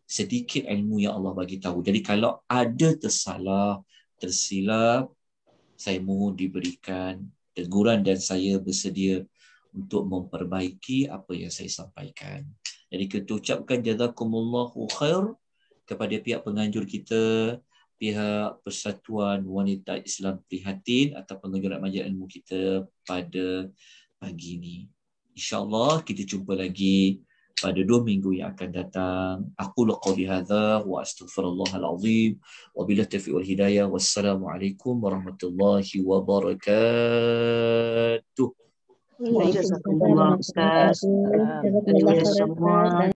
sedikit ilmu yang Allah bagi tahu. Jadi kalau ada tersalah, tersilap, saya mohon diberikan teguran dan saya bersedia untuk memperbaiki apa yang saya sampaikan. Jadi kita ucapkan jazakumullahu khair kepada pihak penganjur kita, pihak Persatuan Wanita Islam Prihatin atau penganjuran majlis ilmu kita pada pagi ini. InsyaAllah kita jumpa lagi pada 2 minggu yang akan datang. Aqulu qawli hadza wa astaghfirullahal azim wa billahi taufiq wal hidayah. Wassalamualaikum warahmatullahi wabarakatuh.
Jazakumullah Ustaz. Terima kasih semua.